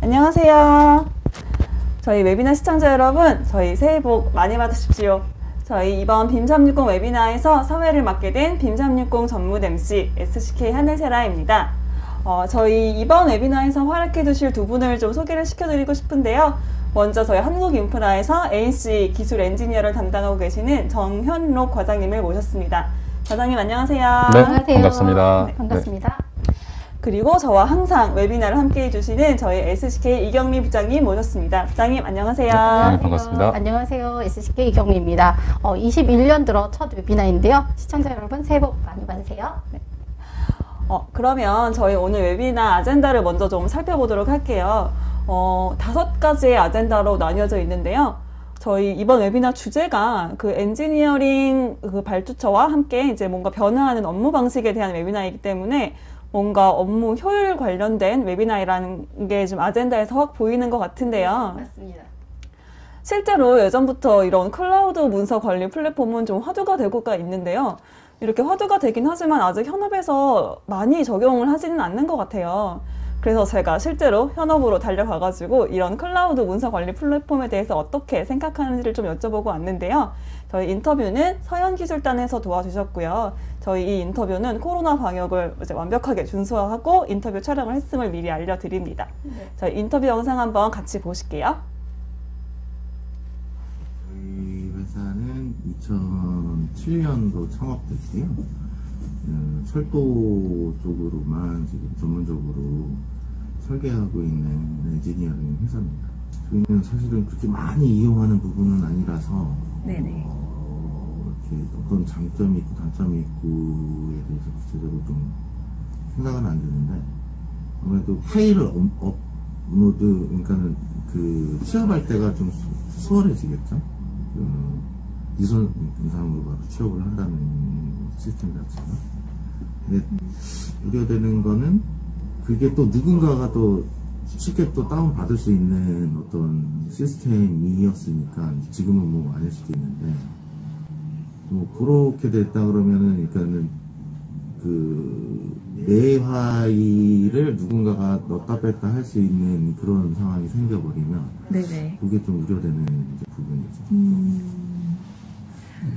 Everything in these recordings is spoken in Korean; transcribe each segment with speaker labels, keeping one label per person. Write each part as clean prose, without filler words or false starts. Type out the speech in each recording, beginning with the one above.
Speaker 1: 안녕하세요. 저희 웨비나 시청자 여러분, 저희 새해 복 많이 받으십시오. 저희 이번 빔360 웨비나에서 사회를 맡게 된 빔360 전문 MC SCK 하늘세라입니다. 저희 이번 웨비나에서 활약해 주실 두 분을 좀 소개를 시켜드리고 싶은데요. 먼저 저희 한국인프라에서 ANC 기술 엔지니어를 담당하고 계시는 정현록 과장님을 모셨습니다. 과장님 안녕하세요.
Speaker 2: 네, 안녕하세요. 반갑습니다.
Speaker 3: 네, 반갑습니다.
Speaker 1: 그리고 저와 항상 웨비나를 함께 해주시는 저희 SCK 이경미 부장님 모셨습니다. 부장님 안녕하세요.
Speaker 2: 네, 반갑습니다.
Speaker 3: 안녕하세요. SCK 이경미입니다. 21년 들어 첫 웨비나인데요. 시청자 여러분 새해 복 많이 받으세요. 네.
Speaker 1: 그러면 저희 오늘 웨비나 아젠다를 먼저 좀 살펴보도록 할게요. 5가지의 아젠다로 나뉘어져 있는데요. 저희 이번 웨비나 주제가 그 엔지니어링 그 발주처와 함께 이제 뭔가 변화하는 업무 방식에 대한 웨비나이기 때문에 뭔가 업무 효율 관련된 웨비나이라는 게 좀 아젠다에서 확 보이는 것 같은데요.
Speaker 3: 맞습니다.
Speaker 1: 실제로 예전부터 이런 클라우드 문서 관리 플랫폼은 좀 화두가 되고가 있는데요. 이렇게 화두가 되긴 하지만 아직 현업에서 많이 적용을 하지는 않는 것 같아요. 그래서 제가 실제로 현업으로 달려가가지고 이런 클라우드 문서 관리 플랫폼에 대해서 어떻게 생각하는지를 좀 여쭤보고 왔는데요. 저희 인터뷰는 서현기술단에서 도와주셨고요. 저희 이 인터뷰는 코로나 방역을 이제 완벽하게 준수하고 인터뷰 촬영을 했음을 미리 알려드립니다.
Speaker 3: 네.
Speaker 1: 저희 인터뷰 영상 한번 같이 보실게요.
Speaker 4: 저희 회사는 2007년도 창업됐고요. 철도 쪽으로만 지금 전문적으로 설계하고 있는 엔지니어링 회사입니다. 저희는 사실은 그렇게 많이 이용하는 부분은 아니라서
Speaker 1: 네네.
Speaker 4: 이렇게 어떤 장점이 있고 단점이 있고에 대해서 구체적으로 좀 생각은 안 드는데, 아무래도 파일을 업로드, 그러니까는 그 취업할 때가 좀 수월해지겠죠. 유선 인상으로 바로 취업을 한다는 시스템 자체가. 근데 우려되는 거는 그게 또 누군가가 또 쉽게 또 다운받을 수 있는 어떤 시스템이었으니까 지금은 뭐 아닐 수도 있는데, 뭐 그렇게 됐다 그러면은 그러니까는 그 내 파일을 누군가가 넣었다 뺐다 할 수 있는 그런 상황이 생겨버리면
Speaker 1: 네네.
Speaker 4: 그게 좀 우려되는 이제 부분이죠.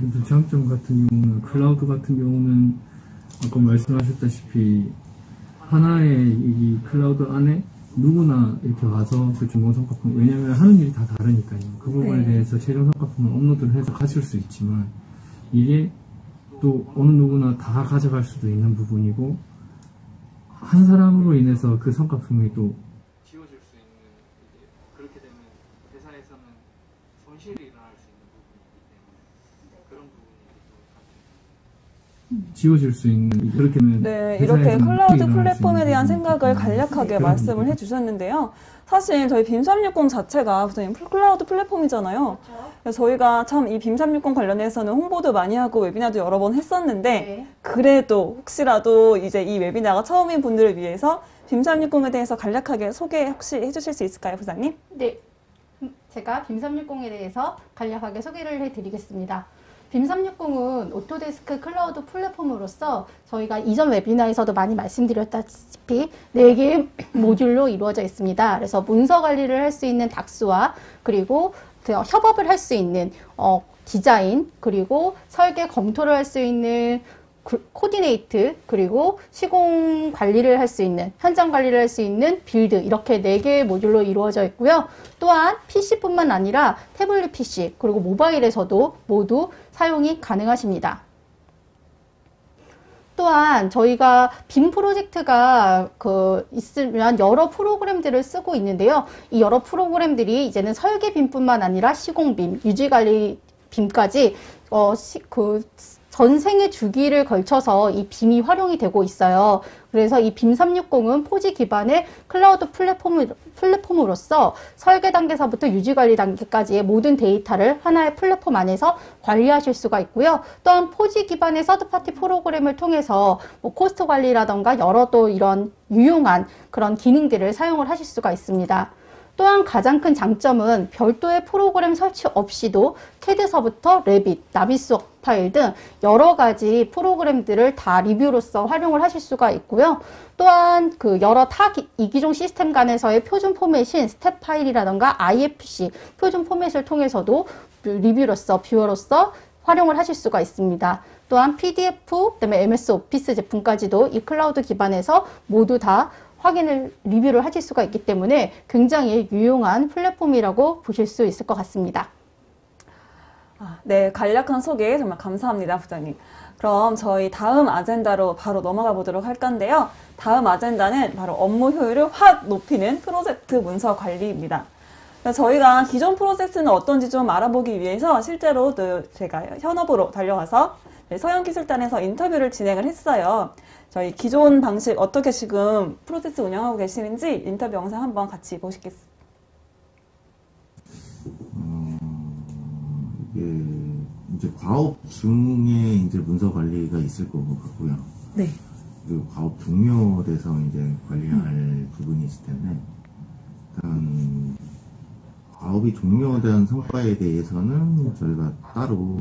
Speaker 5: 근데 장점 같은 경우는 클라우드 같은 경우는 아까 말씀하셨다시피 하나의 이 클라우드 안에 누구나 이렇게 와서 그 중간 성과품, 왜냐면 하는 일이 다 다르니까요. 그 부분에 대해서 최종 성과품을 업로드를 해서 가질 수 있지만 이게 또 어느 누구나 다 가져갈 수도 있는 부분이고, 한 사람으로 인해서 그 성과품이 또 지워질 수 있는, 이제 그렇게 되면 회사에서는 손실이 일어날 수 있는 부분이기 때문에 그런 부분이 또 지워질 수 있는, 그렇게 되면
Speaker 1: 네, 이렇게 클라우드 플랫폼에 대한
Speaker 5: 부분이
Speaker 1: 생각을
Speaker 5: 있기 때문에
Speaker 1: 간략하게
Speaker 5: 그런
Speaker 1: 말씀을
Speaker 5: 부분.
Speaker 1: 해주셨는데요. 사실 저희 빔360 자체가 무슨 클라우드 플랫폼이잖아요. 그래서 저희가 참 이 빔360 관련해서는 홍보도 많이 하고 웨비나도 여러 번 했었는데,
Speaker 3: 네.
Speaker 1: 그래도 혹시라도 이제 이 웨비나가 처음인 분들을 위해서 빔360에 대해서 간략하게 소개 혹시 해주실 수 있을까요, 부장님?
Speaker 3: 네. 제가 빔360에 대해서 간략하게 소개를 해드리겠습니다. 빔360은 오토데스크 클라우드 플랫폼으로서 저희가 이전 웨비나에서도 많이 말씀드렸다시피 4개의 모듈로 이루어져 있습니다. 그래서 문서 관리를 할 수 있는 닥스와 그리고 협업을 할 수 있는 디자인, 그리고 설계 검토를 할 수 있는 코디네이트, 그리고 시공 관리를 할 수 있는, 현장 관리를 할 수 있는 빌드, 이렇게 4개의 모듈로 이루어져 있고요. 또한 PC뿐만 아니라 태블릿 PC, 그리고 모바일에서도 모두 사용이 가능하십니다. 또한 저희가 빔 프로젝트가 있으면 여러 프로그램들을 쓰고 있는데요. 이 여러 프로그램들이 이제는 설계 빔뿐만 아니라 시공 빔, 유지 관리 빔까지 전생의 주기를 걸쳐서 이 빔이 활용이 되고 있어요. 그래서 이 빔360은 포지 기반의 클라우드 플랫폼으로서 설계 단계서부터 유지 관리 단계까지의 모든 데이터를 하나의 플랫폼 안에서 관리하실 수가 있고요. 또한 포지 기반의 서드파티 프로그램을 통해서 뭐 코스트 관리라던가 여러 또 이런 유용한 그런 기능들을 사용을 하실 수가 있습니다. 또한 가장 큰 장점은 별도의 프로그램 설치 없이도 CAD서부터 레빗, 나비스웍 파일 등 여러 가지 프로그램들을 다 리뷰로서 활용을 하실 수가 있고요. 또한 그 여러 이기종 시스템 간에서의 표준 포맷인 스텝 파일이라던가 IFC 표준 포맷을 통해서도 리뷰로서, 뷰어로서 활용을 하실 수가 있습니다. 또한 PDF, 그다음에 MS 오피스 제품까지도 이 클라우드 기반에서 모두 다 리뷰를 하실 수가 있기 때문에 굉장히 유용한 플랫폼이라고 보실 수 있을 것 같습니다.
Speaker 1: 네, 간략한 소개 정말 감사합니다, 부장님. 그럼 저희 다음 아젠다로 바로 넘어가 보도록 할 건데요. 다음 아젠다는 바로 업무 효율을 확 높이는 프로젝트 문서 관리입니다. 저희가 기존 프로세스는 어떤지 좀 알아보기 위해서 실제로 제가 현업으로 달려와서 서영기술단에서 인터뷰를 진행을 했어요. 저희 기존 방식 어떻게 지금 프로세스 운영하고 계시는지 인터뷰 영상 한번 같이 보시겠습니다.
Speaker 4: 이게 이제 과업 중에 이제 문서 관리가 있을 것 같고요.
Speaker 1: 네.
Speaker 4: 그리고 과업 종료돼서 이제 관리할 부분이 있을 텐데, 일단 과업이 종료된 성과에 대해서는 저희가 따로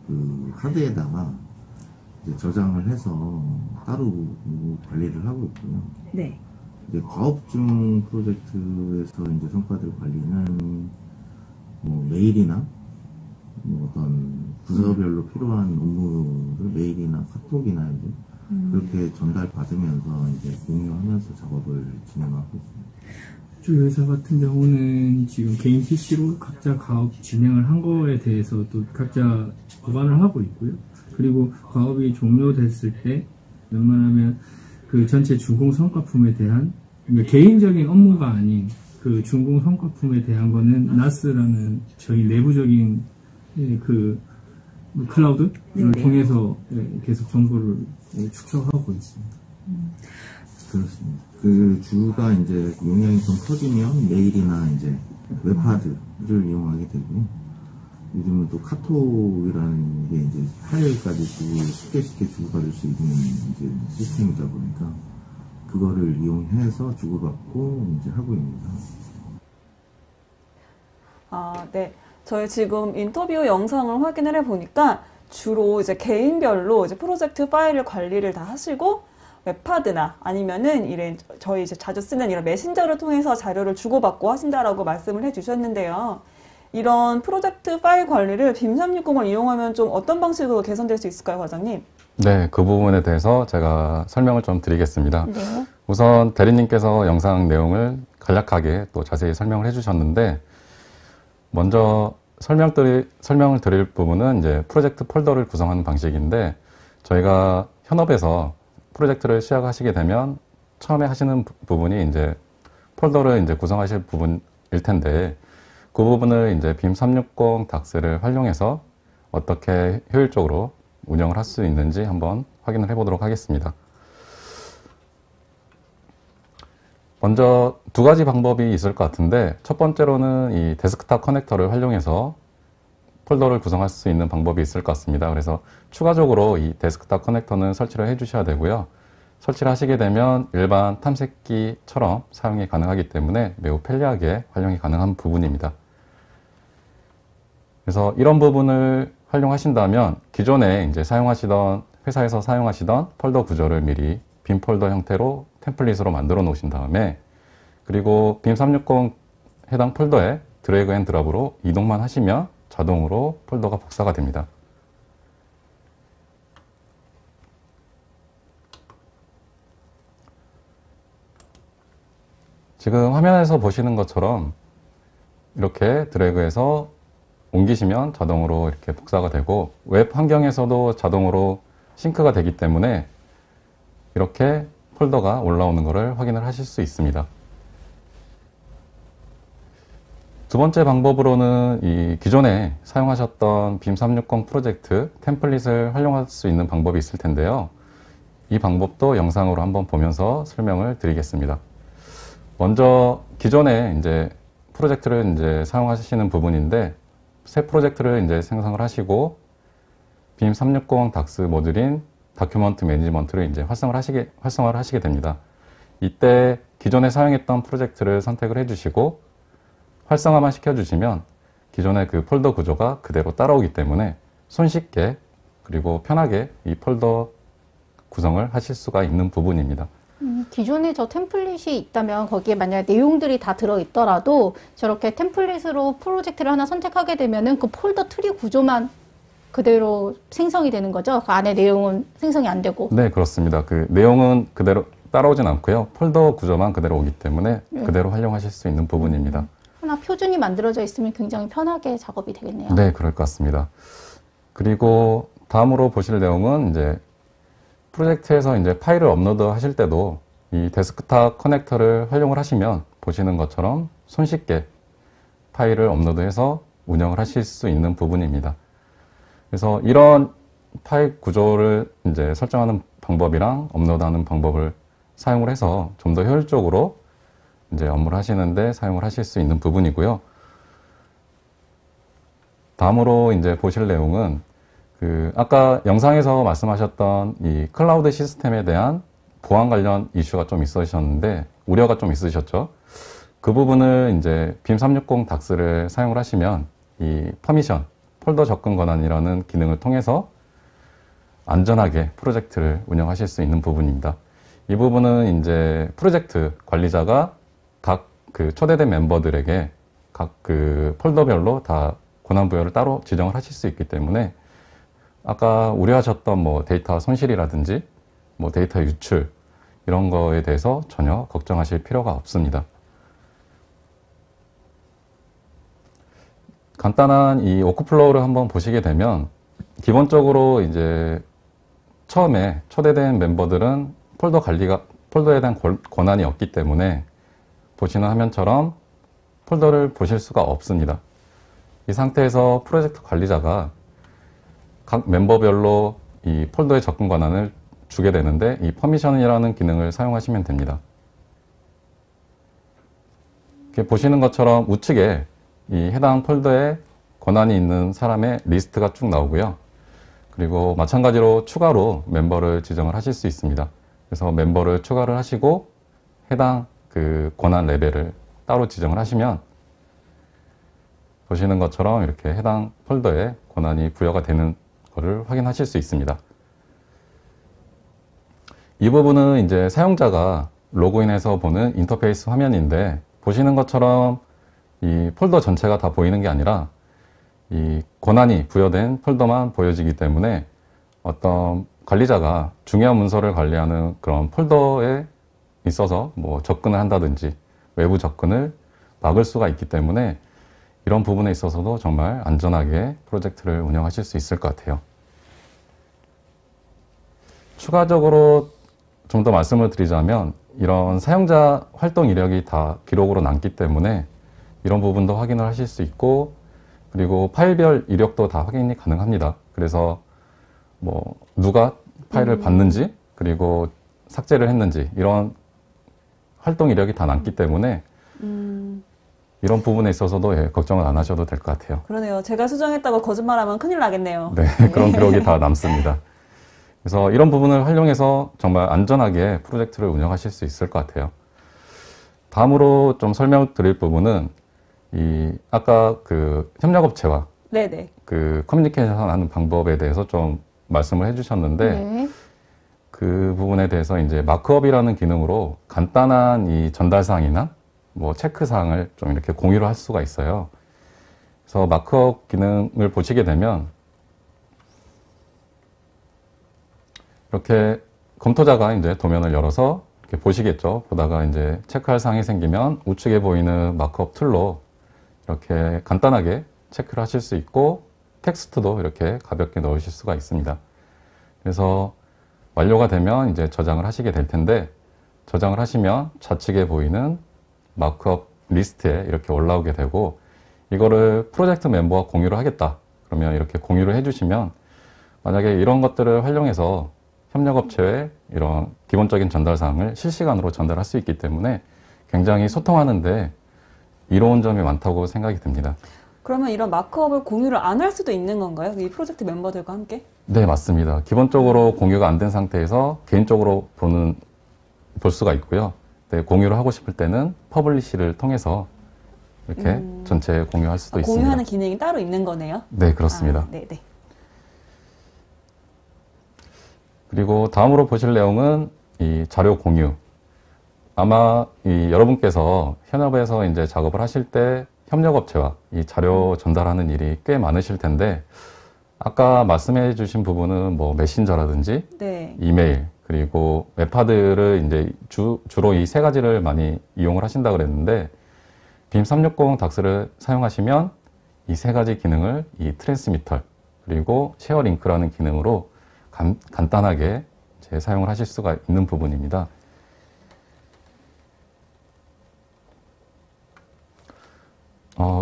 Speaker 4: 그 하드에다가 이제 저장을 해서 따로 관리를 하고 있고요.
Speaker 1: 네.
Speaker 4: 이제 과업 중 프로젝트에서 이제 성과들 관리는 뭐 메일이나 뭐 어떤 부서별로 필요한 업무를 메일이나 카톡이나 이제 그렇게 전달받으면서 이제 공유하면서 작업을 진행하고 있습니다.
Speaker 5: 저희 회사 같은 경우는 지금 개인 PC로 각자 과업 진행을 한 거에 대해서도 각자 보관을 하고 있고요. 그리고 과업이 종료됐을 때 웬만하면 그 전체 준공 성과품에 대한 그러니까 개인적인 업무가 아닌 그 준공 성과품에 대한 거는 NAS라는 저희 내부적인 그 클라우드를 통해서 계속 정보를 축적하고 있습니다.
Speaker 4: 그렇습니다. 그 주가 이제 용량이 좀 커지면 메일이나 이제 웹하드를 이용하게 되고요. 요즘은 또 카톡이라는 게 이제 파일까지 쉽게 주고받을 수 있는 이제 시스템이다 보니까 그거를 이용해서 주고받고 이제 하고 있습니다.
Speaker 1: 네. 저희 지금 인터뷰 영상을 확인을 해보니까 주로 이제 개인별로 이제 프로젝트 파일을 관리를 다 하시고 웹하드나 아니면은 저희 이제 자주 쓰는 이런 메신저를 통해서 자료를 주고받고 하신다라고 말씀을 해주셨는데요. 이런 프로젝트 파일 관리를 빔 360을 이용하면 좀 어떤 방식으로 개선될 수 있을까요, 과장님?
Speaker 2: 네, 그 부분에 대해서 제가 설명을 좀 드리겠습니다.
Speaker 1: 네.
Speaker 2: 우선 대리님께서 영상 내용을 간략하게 또 자세히 설명을 해주셨는데, 먼저 설명을 드릴 부분은 이제 프로젝트 폴더를 구성하는 방식인데, 저희가 현업에서 프로젝트를 시작하시게 되면 처음에 하시는 부분이 이제 폴더를 이제 구성하실 부분일 텐데, 그 부분을 이제 빔 360 닥스를 활용해서 어떻게 효율적으로 운영을 할 수 있는지 한번 확인을 해보도록 하겠습니다. 먼저 두 가지 방법이 있을 것 같은데, 첫 번째로는 이 데스크탑 커넥터를 활용해서 폴더를 구성할 수 있는 방법이 있을 것 같습니다. 그래서 추가적으로 이 데스크탑 커넥터는 설치를 해 주셔야 되고요. 설치를 하시게 되면 일반 탐색기처럼 사용이 가능하기 때문에 매우 편리하게 활용이 가능한 부분입니다. 그래서 이런 부분을 활용하신다면 기존에 이제 회사에서 사용하시던 폴더 구조를 미리 빔 폴더 형태로 템플릿으로 만들어 놓으신 다음에, 그리고 빔 360 해당 폴더에 드래그 앤 드랍으로 이동만 하시면 자동으로 폴더가 복사가 됩니다. 지금 화면에서 보시는 것처럼 이렇게 드래그해서 옮기시면 자동으로 이렇게 복사가 되고, 웹 환경에서도 자동으로 싱크가 되기 때문에 이렇게 폴더가 올라오는 것을 확인을 하실 수 있습니다. 두 번째 방법으로는 이 기존에 사용하셨던 빔 360 프로젝트 템플릿을 활용할 수 있는 방법이 있을 텐데요. 이 방법도 영상으로 한번 보면서 설명을 드리겠습니다. 먼저 기존에 이제 프로젝트를 이제 사용하시는 부분인데, 새 프로젝트를 이제 생성을 하시고 빔 360 닥스 모듈인 다큐먼트 매니지먼트를 이제 활성화를 하시게 됩니다. 이때 기존에 사용했던 프로젝트를 선택을 해주시고 활성화만 시켜주시면 기존의 그 폴더 구조가 그대로 따라오기 때문에 손쉽게 그리고 편하게 이 폴더 구성을 하실 수가 있는 부분입니다.
Speaker 3: 기존에 저 템플릿이 있다면 거기에 만약 내용들이 다 들어있더라도 저렇게 템플릿으로 프로젝트를 하나 선택하게 되면은 그 폴더 트리 구조만 그대로 생성이 되는 거죠? 그 안에 내용은 생성이 안 되고.
Speaker 2: 네, 그렇습니다. 그 내용은 그대로 따라오진 않고요. 폴더 구조만 그대로 오기 때문에 그대로 활용하실 수 있는 부분입니다.
Speaker 3: 하나 표준이 만들어져 있으면 굉장히 편하게 작업이 되겠네요.
Speaker 2: 네, 그럴 것 같습니다. 그리고 다음으로 보실 내용은 이제 프로젝트에서 이제 파일을 업로드 하실 때도 이 데스크탑 커넥터를 활용을 하시면 보시는 것처럼 손쉽게 파일을 업로드해서 운영을 하실 수 있는 부분입니다. 그래서 이런 파일 구조를 이제 설정하는 방법이랑 업로드하는 방법을 사용을 해서 좀 더 효율적으로 이제 업무를 하시는데 사용을 하실 수 있는 부분이고요. 다음으로 이제 보실 내용은 그 아까 영상에서 말씀하셨던 이 클라우드 시스템에 대한 보안 관련 이슈가 좀 있으셨는데 우려가 좀 있으셨죠. 그 부분을 이제 빔 360 닥스를 사용을 하시면 이 퍼미션, 폴더 접근 권한이라는 기능을 통해서 안전하게 프로젝트를 운영하실 수 있는 부분입니다. 이 부분은 이제 프로젝트 관리자가 각 그 초대된 멤버들에게 각 그 폴더별로 다 권한 부여를 따로 지정을 하실 수 있기 때문에 아까 우려하셨던 뭐 데이터 손실이라든지 뭐 데이터 유출 이런 거에 대해서 전혀 걱정하실 필요가 없습니다. 간단한 이 워크플로우를 한번 보시게 되면 기본적으로 이제 처음에 초대된 멤버들은 폴더에 대한 권한이 없기 때문에 보시는 화면처럼 폴더를 보실 수가 없습니다. 이 상태에서 프로젝트 관리자가 각 멤버별로 이 폴더의 접근 권한을 주게 되는데 이 퍼미션이라는 기능을 사용하시면 됩니다. 이렇게 보시는 것처럼 우측에 이 해당 폴더에 권한이 있는 사람의 리스트가 쭉 나오고요. 그리고 마찬가지로 추가로 멤버를 지정을 하실 수 있습니다. 그래서 멤버를 추가를 하시고 해당 그 권한 레벨을 따로 지정을 하시면 보시는 것처럼 이렇게 해당 폴더에 권한이 부여가 되는 것을 확인하실 수 있습니다. 이 부분은 이제 사용자가 로그인해서 보는 인터페이스 화면인데 보시는 것처럼 이 폴더 전체가 다 보이는 게 아니라 이 권한이 부여된 폴더만 보여지기 때문에 어떤 관리자가 중요한 문서를 관리하는 그런 폴더에 있어서 뭐 접근을 한다든지 외부 접근을 막을 수가 있기 때문에 이런 부분에 있어서도 정말 안전하게 프로젝트를 운영하실 수 있을 것 같아요. 추가적으로 좀 더 말씀을 드리자면 이런 사용자 활동 이력이 다 기록으로 남기 때문에 이런 부분도 확인을 하실 수 있고 그리고 파일별 이력도 다 확인이 가능합니다. 그래서 뭐 누가 파일을 봤는지 그리고 삭제를 했는지 이런 활동 이력이 다 남기 때문에 이런 부분에 있어서도 예, 걱정을 안 하셔도 될 것 같아요.
Speaker 1: 그러네요. 제가 수정했다고 거짓말하면 큰일 나겠네요.
Speaker 2: 네, 그런 기록이 다 남습니다. 그래서 이런 부분을 활용해서 정말 안전하게 프로젝트를 운영하실 수 있을 것 같아요. 다음으로 좀 설명드릴 부분은 이 아까 그 협력업체와
Speaker 1: 네네.
Speaker 2: 그 커뮤니케이션 하는 방법에 대해서 좀 말씀을 해주셨는데
Speaker 3: 네.
Speaker 2: 그 부분에 대해서 이제 마크업이라는 기능으로 간단한 이 전달사항이나 뭐 체크사항을 좀 이렇게 공유를 할 수가 있어요. 그래서 마크업 기능을 보시게 되면 이렇게 검토자가 이제 도면을 열어서 이렇게 보시겠죠. 보다가 이제 체크할 사항이 생기면 우측에 보이는 마크업 툴로 이렇게 간단하게 체크를 하실 수 있고 텍스트도 이렇게 가볍게 넣으실 수가 있습니다. 그래서 완료가 되면 이제 저장을 하시게 될 텐데 저장을 하시면 좌측에 보이는 마크업 리스트에 이렇게 올라오게 되고 이거를 프로젝트 멤버와 공유를 하겠다. 그러면 이렇게 공유를 해주시면 만약에 이런 것들을 활용해서 협력업체에 이런 기본적인 전달사항을 실시간으로 전달할 수 있기 때문에 굉장히 소통하는데 이로운 점이 많다고 생각이 듭니다.
Speaker 1: 그러면 이런 마크업을 공유를 안 할 수도 있는 건가요? 이 프로젝트 멤버들과 함께?
Speaker 2: 네, 맞습니다. 기본적으로 공유가 안 된 상태에서 개인적으로 볼 수가 있고요. 네, 공유를 하고 싶을 때는 퍼블리시를 통해서 이렇게 전체 공유할 수도 있습니다.
Speaker 1: 공유하는 기능이 따로 있는 거네요.
Speaker 2: 네, 그렇습니다.
Speaker 1: 아, 네네.
Speaker 2: 그리고 다음으로 보실 내용은 이 자료 공유. 아마 여러분께서 현업에서 이제 작업을 하실 때 협력업체와 이 자료 전달하는 일이 꽤 많으실 텐데, 아까 말씀해 주신 부분은 뭐 메신저라든지
Speaker 1: 네.
Speaker 2: 이메일, 그리고 웹하드를 이제 주로 이 세 가지를 많이 이용을 하신다 그랬는데, 빔 360 닥스를 사용하시면 이 세 가지 기능을 이 트랜스미터 그리고 쉐어 링크라는 기능으로 간단하게 사용을 하실 수가 있는 부분입니다.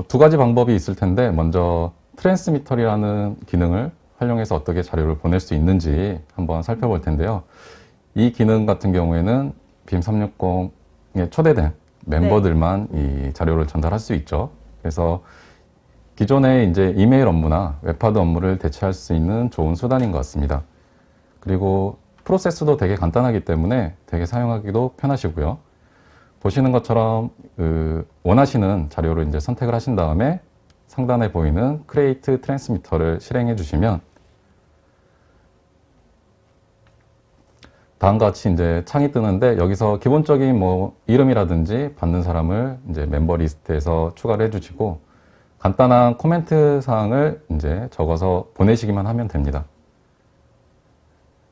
Speaker 2: 두 가지 방법이 있을 텐데, 먼저 트랜스미터라는 기능을 활용해서 어떻게 자료를 보낼 수 있는지 한번 살펴볼 텐데요. 이 기능 같은 경우에는 빔 360에 초대된 멤버들만 이 자료를 전달할 수 있죠. 그래서 기존에 이제 이메일 업무나 웹하드 업무를 대체할 수 있는 좋은 수단인 것 같습니다. 그리고 프로세스도 되게 간단하기 때문에 되게 사용하기도 편하시고요. 보시는 것처럼 원하시는 자료를 이제 선택을 하신 다음에 상단에 보이는 Create Transmitter를 실행해 주시면 다음과 같이 이제 창이 뜨는데, 여기서 기본적인 뭐 이름이라든지 받는 사람을 이제 멤버 리스트에서 추가를 해주시고 간단한 코멘트 사항을 이제 적어서 보내시기만 하면 됩니다.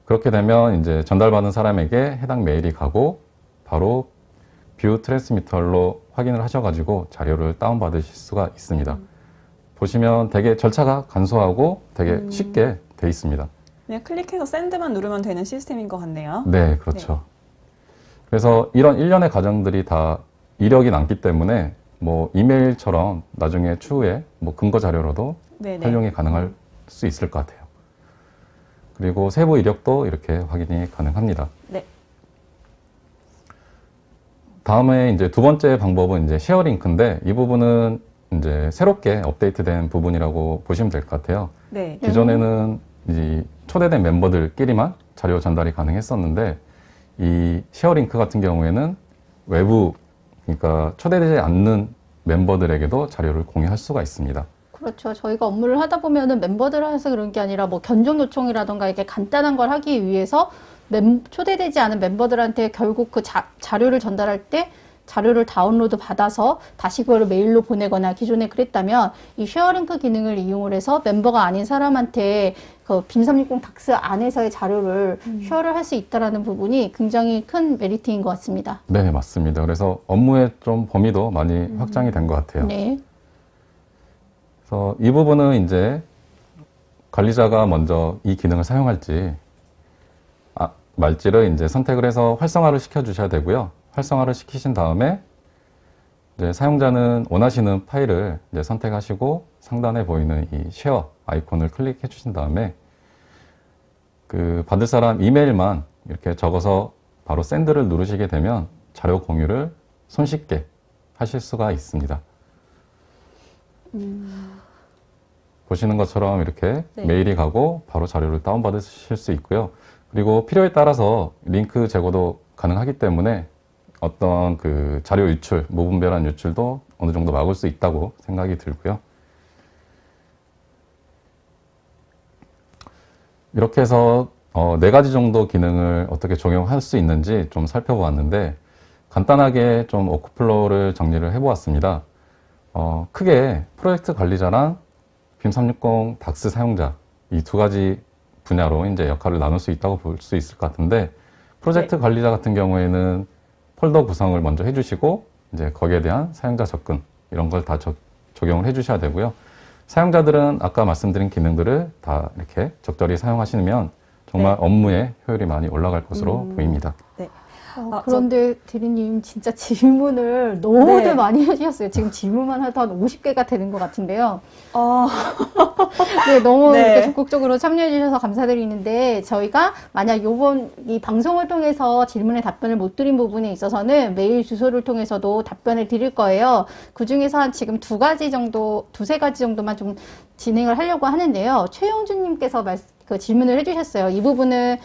Speaker 2: 그렇게 되면 이제 전달받은 사람에게 해당 메일이 가고 바로 뷰 트랜스미터로 확인을 하셔가지고 자료를 다운받으실 수가 있습니다. 보시면 되게 절차가 간소하고 되게 쉽게 돼 있습니다.
Speaker 1: 그냥 클릭해서 샌드만 누르면 되는 시스템인 것 같네요.
Speaker 2: 네, 그렇죠. 그래서 이런 일련의 과정들이 다 이력이 남기 때문에 뭐 이메일처럼 나중에 추후에 뭐 근거 자료로도
Speaker 1: 네네.
Speaker 2: 활용이 가능할 수 있을 것 같아요. 그리고 세부 이력도 이렇게 확인이 가능합니다.
Speaker 1: 네.
Speaker 2: 다음에 이제 두 번째 방법은 이제 쉐어 링크인데, 이 부분은 이제 새롭게 업데이트된 부분이라고 보시면 될 것 같아요.
Speaker 1: 네.
Speaker 2: 기존에는 이 초대된 멤버들끼리만 자료 전달이 가능했었는데, 이 쉐어 링크 같은 경우에는 외부, 그러니까 초대되지 않는 멤버들에게도 자료를 공유할 수가 있습니다.
Speaker 3: 그렇죠. 저희가 업무를 하다 보면은 멤버들한테서 그런 게 아니라 뭐 견적 요청이라던가 이렇게 간단한 걸 하기 위해서 초대되지 않은 멤버들한테 결국 그 자료를 전달할 때 자료를 다운로드 받아서 다시 그거를 메일로 보내거나, 기존에 그랬다면 이 쉐어링크 기능을 이용을 해서 멤버가 아닌 사람한테 그 빔 360 닥스 안에서의 자료를 쉐어를 할 수 있다라는 부분이 굉장히 큰 메리트인 것 같습니다.
Speaker 2: 네, 맞습니다. 그래서 업무의 좀 범위도 많이 확장이 된 것 같아요.
Speaker 3: 네.
Speaker 2: 그래서 이 부분은 이제 관리자가 먼저 이 기능을 사용할지 말지를 이제 선택을 해서 활성화를 시켜 주셔야 되고요. 활성화를 시키신 다음에 이제 사용자는 원하시는 파일을 이제 선택하시고 상단에 보이는 이 쉐어 아이콘을 클릭해 주신 다음에 그 받을 사람 이메일만 이렇게 적어서 바로 샌드를 누르시게 되면 자료 공유를 손쉽게 하실 수가 있습니다. 보시는 것처럼 이렇게
Speaker 1: 네.
Speaker 2: 메일이 가고 바로 자료를 다운받으실 수 있고요. 그리고 필요에 따라서 링크 제거도 가능하기 때문에 어떤 그 자료 유출, 무분별한 유출도 어느 정도 막을 수 있다고 생각이 들고요. 이렇게 해서 4가지 정도 기능을 어떻게 적용할 수 있는지 좀 살펴보았는데, 간단하게 좀 워크플로우를 정리를 해보았습니다. 크게 프로젝트 관리자랑 빔 360 닥스 사용자 이 두 가지 분야로 이제 역할을 나눌 수 있다고 볼 수 있을 것 같은데, 프로젝트 관리자 같은 경우에는 폴더 구성을 먼저 해주시고 이제 거기에 대한 사용자 접근 이런 걸 다 적용을 해주셔야 되고요. 사용자들은 아까 말씀드린 기능들을 다 이렇게 적절히 사용하시면 정말
Speaker 1: 네.
Speaker 2: 업무의 효율이 많이 올라갈 것으로 보입니다.
Speaker 1: 네.
Speaker 3: 그런데 대리님 진짜 질문을 너무들
Speaker 1: 네.
Speaker 3: 많이 해주셨어요. 지금 질문만 해도 한 50개가 되는 것 같은데요.
Speaker 1: 어,
Speaker 3: 네, 너무
Speaker 1: 네.
Speaker 3: 이렇게 적극적으로 참여해 주셔서 감사드리는데, 저희가 만약 요번 이 방송을 통해서 질문에 답변을 못 드린 부분에 있어서는 메일 주소를 통해서도 답변을 드릴 거예요. 그 중에서 한 지금 두세 가지 정도만 좀 진행을 하려고 하는데요. 최영준님께서 그 질문을 해주셨어요. 이 부분은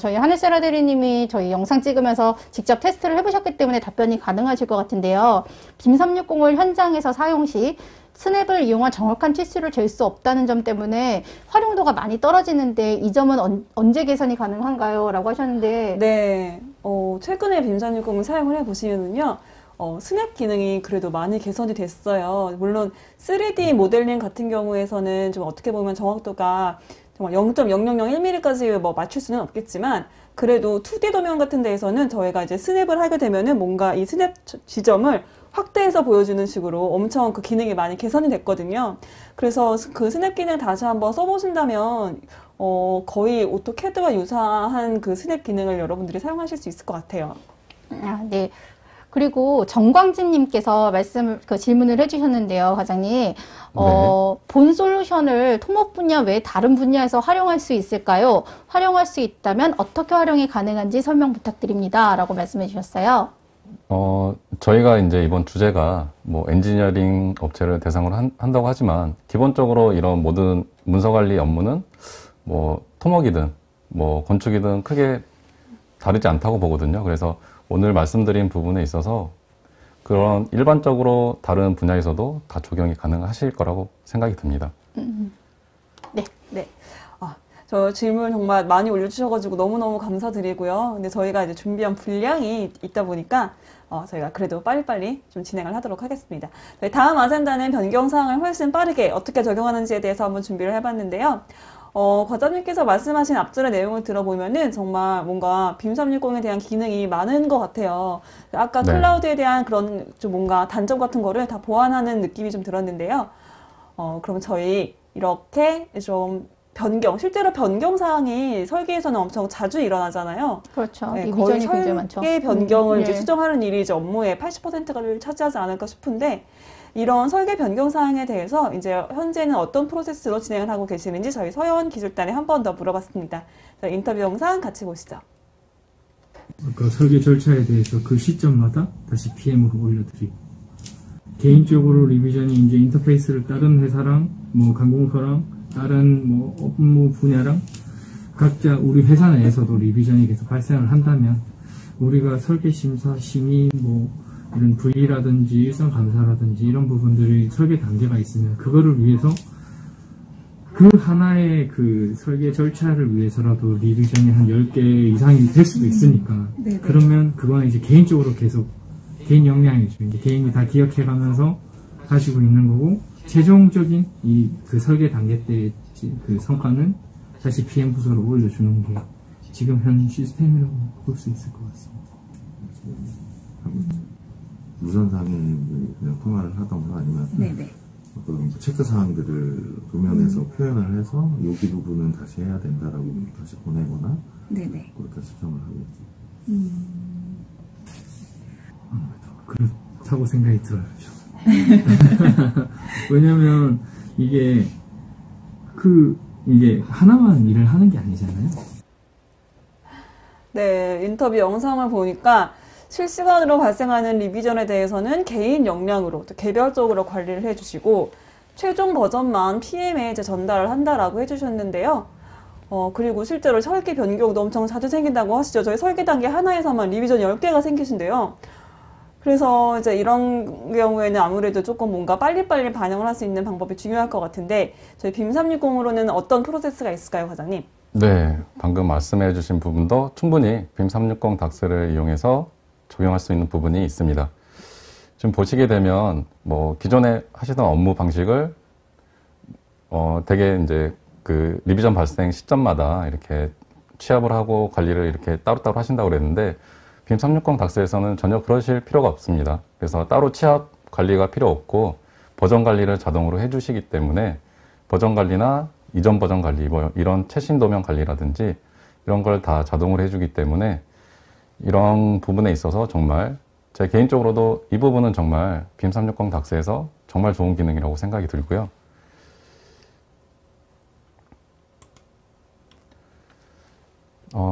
Speaker 3: 저희 하늘세라 대리님이 저희 영상 찍으면서 직접 테스트를 해보셨기 때문에 답변이 가능하실 것 같은데요. 빔 360을 현장에서 사용 시 스냅을 이용한 정확한 치수를 잴 수 없다는 점 때문에 활용도가 많이 떨어지는데 이 점은 언제 개선이 가능한가요? 라고 하셨는데
Speaker 1: 네, 최근에 빔 360을 사용을 해보시면은요, 스냅 기능이 그래도 많이 개선이 됐어요. 물론 3D 모델링 같은 경우에서는 좀 어떻게 보면 정확도가 정말 0.0001mm까지 뭐 맞출 수는 없겠지만 그래도 2D 도면 같은 데에서는 저희가 이제 스냅을 하게 되면은 뭔가 이 스냅 지점을 확대해서 보여주는 식으로 엄청 그 기능이 많이 개선이 됐거든요. 그래서 그 스냅 기능 다시 한번 써보신다면 거의 오토캐드와 유사한 그 스냅 기능을 여러분들이 사용하실 수 있을 것 같아요.
Speaker 3: 네. 그리고 정광진님께서 질문을 해주셨는데요, 과장님. 본 솔루션을 토목 분야 외 다른 분야에서 활용할 수 있을까요? 활용할 수 있다면 어떻게 활용이 가능한지 설명 부탁드립니다. 라고 말씀해 주셨어요.
Speaker 2: 저희가 이제 이번 주제가 뭐 엔지니어링 업체를 대상으로 한다고 하지만 기본적으로 이런 모든 문서 관리 업무는 뭐 토목이든 뭐 건축이든 크게 다르지 않다고 보거든요. 그래서 오늘 말씀드린 부분에 있어서 그런 일반적으로 다른 분야에서도 다 적용이 가능하실 거라고 생각이 듭니다.
Speaker 3: 네.
Speaker 1: 네. 저 질문 정말 많이 올려주셔가지고 너무너무 감사드리고요. 근데 저희가 이제 준비한 분량이 있다 보니까 저희가 그래도 빨리빨리 좀 진행을 하도록 하겠습니다. 저희 다음 아젠다는 변경사항을 훨씬 빠르게 어떻게 적용하는지에 대해서 한번 준비를 해봤는데요. 과장님께서 말씀하신 앞줄의 내용을 들어보면은 정말 뭔가 빔 360에 대한 기능이 많은 것 같아요. 아까
Speaker 2: 네.
Speaker 1: 클라우드에 대한 그런 좀 뭔가 단점 같은 거를 다 보완하는 느낌이 좀 들었는데요. 그럼 저희 이렇게 좀 실제로 변경 사항이 설계에서는 엄청 자주 일어나잖아요.
Speaker 3: 그렇죠.
Speaker 1: 네,
Speaker 3: 리비전이
Speaker 1: 거의
Speaker 3: 굉장히 많죠.
Speaker 1: 설계 변경을 이제
Speaker 3: 예.
Speaker 1: 수정하는 일이 이제 업무의 80%를 차지하지 않을까 싶은데 이런 설계 변경 사항에 대해서 이제 현재는 어떤 프로세스로 진행을 하고 계시는지 저희 서현 기술단에 한 번 더 물어봤습니다. 저희 인터뷰 영상 같이 보시죠.
Speaker 5: 아까 설계 절차에 대해서 그 시점마다 다시 PM으로 올려드리고 개인적으로 리비전이 이제 인터페이스를 다른 회사랑 뭐 관공서랑 다른 뭐 업무 분야랑 각자 우리 회사 내에서도 리비전이 계속 발생을 한다면 우리가 설계 심사, 심의 뭐 이런 V라든지 일선 감사라든지 이런 부분들이 설계 단계가 있으면 그거를 위해서 그 하나의 그 설계 절차를 위해서라도 리비전이 한 10개 이상이 될 수도 있으니까 그러면 그거는 이제 개인적으로 계속 개인 역량이죠. 이제 개인이 다 기억해가면서 가지고 있는 거고 최종적인 그 설계 단계 때 그 성과는 다시 PM 부서로 올려주는 게 지금 현 시스템이라고 볼 수 있을 것 같습니다.
Speaker 4: 무선상에 그냥 통화를 하던가 아니면
Speaker 1: 네네.
Speaker 4: 어떤 체크 사항들을 도면에서 표현을 해서 여기 부분은 다시 해야 된다라고 다시 보내거나
Speaker 1: 네네.
Speaker 4: 그렇게 수정을 하겠지.
Speaker 5: 그렇다고 생각이 들어요. 왜냐면 이게 하나만 일을 하는 게 아니잖아요.
Speaker 1: 네, 인터뷰 영상을 보니까 실시간으로 발생하는 리비전에 대해서는 개인 역량으로 또 개별적으로 관리를 해주시고 최종 버전만 PM에 이제 전달을 한다라고 해주셨는데요. 그리고 실제로 설계 변경도 엄청 자주 생긴다고 하시죠. 저희 설계 단계 하나에서만 리비전 10개가 생기신데요. 그래서 이제 이런 경우에는 아무래도 조금 뭔가 빨리빨리 반영을 할 수 있는 방법이 중요할 것 같은데 저희 빔 360으로는 어떤 프로세스가 있을까요, 과장님?
Speaker 2: 네, 방금 말씀해 주신 부분도 충분히 빔 360 닥스를 이용해서 적용할 수 있는 부분이 있습니다. 지금 보시게 되면 뭐 기존에 하시던 업무 방식을 되게 이제 그 리비전 발생 시점마다 이렇게 취합을 하고 관리를 이렇게 따로따로 하신다고 그랬는데 빔 360 닥스에서는 전혀 그러실 필요가 없습니다. 그래서 따로 취합 관리가 필요 없고 버전 관리를 자동으로 해주시기 때문에 버전 관리나 이전 버전 관리, 뭐 이런 최신 도면 관리라든지 이런 걸 다 자동으로 해주기 때문에 이런 부분에 있어서 정말 제 개인적으로도 이 부분은 정말 빔 360 닥스에서 정말 좋은 기능이라고 생각이 들고요.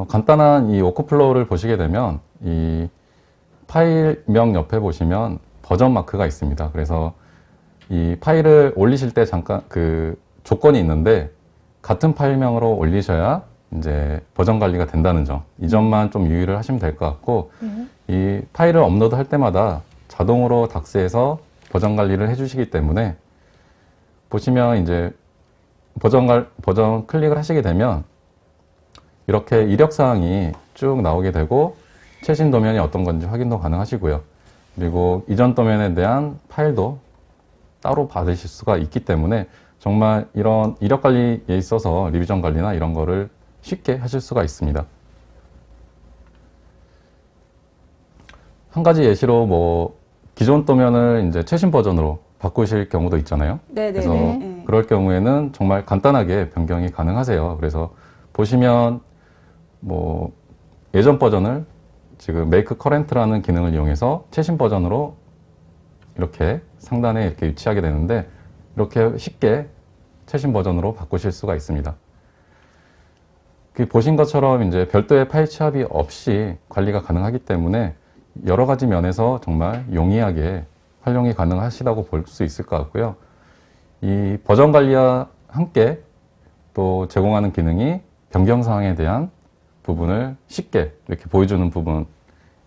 Speaker 2: 간단한 이 워크플로우를 보시게 되면 이 파일명 옆에 보시면 버전 마크가 있습니다. 그래서 이 파일을 올리실 때 잠깐 그 조건이 있는데 같은 파일명으로 올리셔야 이제 버전 관리가 된다는 점, 이 점만 좀 유의를 하시면 될 것 같고, 이 파일을 업로드 할 때마다 자동으로 닥스에서 버전 관리를 해주시기 때문에 보시면 이제 버전 클릭을 하시게 되면 이렇게 이력사항이 쭉 나오게 되고 최신 도면이 어떤 건지 확인도 가능하시고요. 그리고 이전 도면에 대한 파일도 따로 받으실 수가 있기 때문에 정말 이런 이력 관리에 있어서 리비전 관리나 이런 거를 쉽게 하실 수가 있습니다. 한 가지 예시로 뭐 기존 도면을 이제 최신 버전으로 바꾸실 경우도 있잖아요.
Speaker 1: 네네.
Speaker 2: 그래서
Speaker 1: 네.
Speaker 2: 그럴 경우에는 정말 간단하게 변경이 가능하세요. 그래서 보시면 뭐 예전 버전을 지금 Make Current라는 기능을 이용해서 최신 버전으로 이렇게 상단에 이렇게 위치하게 되는데 이렇게 쉽게 최신 버전으로 바꾸실 수가 있습니다. 보신 것처럼 이제 별도의 파일 취합이 없이 관리가 가능하기 때문에 여러 가지 면에서 정말 용이하게 활용이 가능하시다고 볼 수 있을 것 같고요. 이 버전 관리와 함께 또 제공하는 기능이 변경 사항에 대한 부분을 쉽게 이렇게 보여주는 부분.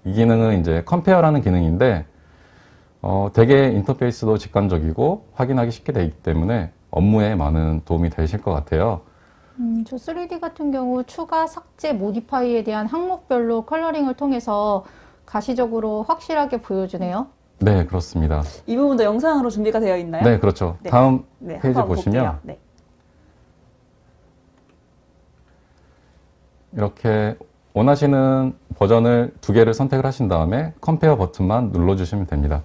Speaker 2: 이 기능은 이제 컴페어라는 기능인데 되게 인터페이스도 직관적이고 확인하기 쉽게 되기 때문에 업무에 많은 도움이 되실 것 같아요.
Speaker 3: 저 3D 같은 경우 추가, 삭제, 모디파이에 대한 항목별로 컬러링을 통해서 가시적으로 확실하게 보여주네요.
Speaker 2: 네, 그렇습니다.
Speaker 1: 이 부분도 영상으로 준비가 되어 있나요?
Speaker 2: 네, 그렇죠.
Speaker 1: 네.
Speaker 2: 다음
Speaker 1: 네,
Speaker 2: 페이지
Speaker 1: 한번
Speaker 2: 보시면
Speaker 1: 볼게요. 네.
Speaker 2: 이렇게 원하시는 버전을 2개를 선택을 하신 다음에 컴페어 버튼만 눌러주시면 됩니다.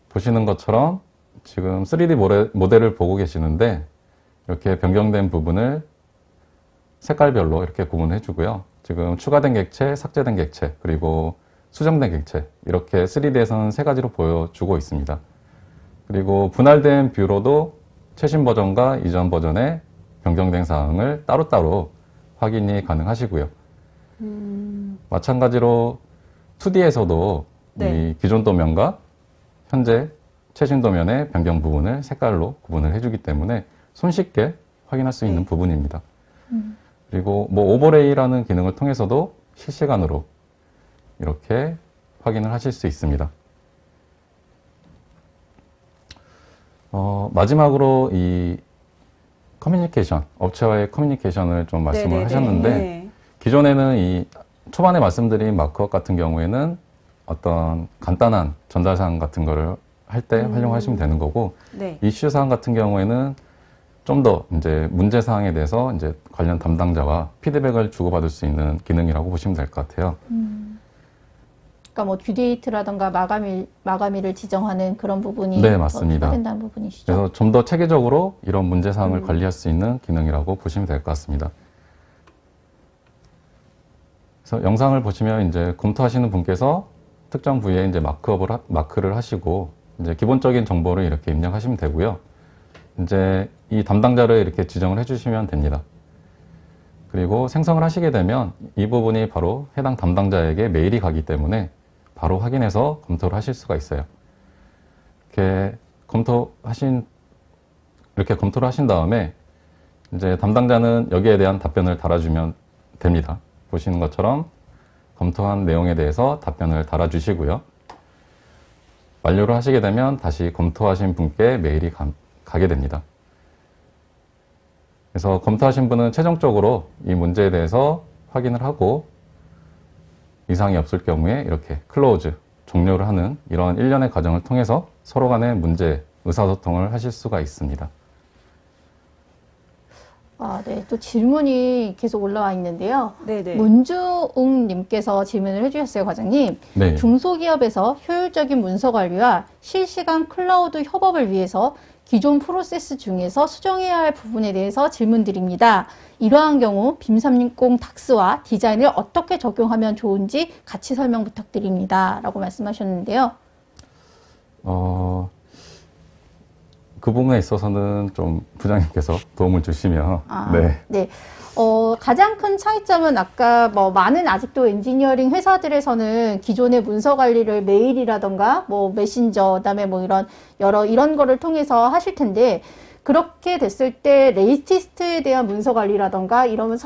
Speaker 2: 보시는 것처럼 지금 3D 모델을 보고 계시는데 이렇게 변경된 부분을 색깔별로 이렇게 구분해 주고요. 지금 추가된 객체, 삭제된 객체, 그리고 수정된 객체 이렇게 3D에서는 3가지로 보여주고 있습니다. 그리고 분할된 뷰로도 최신 버전과 이전 버전의 변경된 사항을 따로따로 확인이 가능하시고요. 마찬가지로 2D에서도
Speaker 1: 네.
Speaker 2: 이 기존 도면과 현재 최신 도면의 변경 부분을 색깔로 구분을 해주기 때문에 손쉽게 확인할 수 있는 부분입니다. 그리고 뭐 오버레이라는 기능을 통해서도 실시간으로 이렇게 확인을 하실 수 있습니다. 마지막으로 이 커뮤니케이션, 업체와의 커뮤니케이션을 좀 말씀을
Speaker 1: 네네네.
Speaker 2: 하셨는데
Speaker 1: 네.
Speaker 2: 기존에는 이 초반에 말씀드린 마크업 같은 경우에는 어떤 간단한 전달사항 같은 거를 할 때 활용하시면 되는 거고
Speaker 1: 네.
Speaker 2: 이슈 사항 같은 경우에는 좀 더 이제 문제 사항에 대해서 이제 관련 담당자와 피드백을 주고받을 수 있는 기능이라고 보시면 될 것 같아요.
Speaker 3: 그러니까 뭐 듀데이트라던가 마감일을 지정하는 그런 부분이
Speaker 2: 네, 맞습니다.
Speaker 3: 추가된다는 부분이시죠.
Speaker 2: 그래서 좀 더 체계적으로 이런 문제 사항을 관리할 수 있는 기능이라고 보시면 될 것 같습니다. 그래서 영상을 보시면 이제 검토하시는 분께서 특정 부위에 이제 마크를 하시고 이제 기본적인 정보를 이렇게 입력하시면 되고요. 이제 이 담당자를 이렇게 지정을 해주시면 됩니다. 그리고 생성을 하시게 되면 이 부분이 바로 해당 담당자에게 메일이 가기 때문에 바로 확인해서 검토를 하실 수가 있어요. 이렇게 검토를 하신 다음에 이제 담당자는 여기에 대한 답변을 달아주면 됩니다. 보시는 것처럼 검토한 내용에 대해서 답변을 달아주시고요. 완료를 하시게 되면 다시 검토하신 분께 메일이 가게 됩니다. 그래서 검토하신 분은 최종적으로 이 문제에 대해서 확인을 하고 이상이 없을 경우에 이렇게 클로즈, 종료를 하는 이런 일련의 과정을 통해서 서로 간의 문제, 의사소통을 하실 수가 있습니다.
Speaker 3: 네. 또 질문이 계속 올라와 있는데요.
Speaker 1: 네네.
Speaker 3: 문주웅 님께서 질문을 해주셨어요, 과장님.
Speaker 2: 네.
Speaker 3: 중소기업에서 효율적인 문서 관리와 실시간 클라우드 협업을 위해서 기존 프로세스 중에서 수정해야 할 부분에 대해서 질문드립니다. 이러한 경우 빔360 닥스와 디자인을 어떻게 적용하면 좋은지 같이 설명 부탁드립니다. 라고 말씀하셨는데요.
Speaker 2: 그 부분에 있어서는 좀 부장님께서 도움을 주시면
Speaker 3: 네. 가장 큰 차이점은 아까 뭐 많은 아직도 엔지니어링 회사들에서는 기존의 문서 관리를 메일이라던가 뭐 메신저, 그다음에 뭐 이런 거를 통해서 하실 텐데 그렇게 됐을 때 레이티스트에 대한 문서 관리라던가 이러면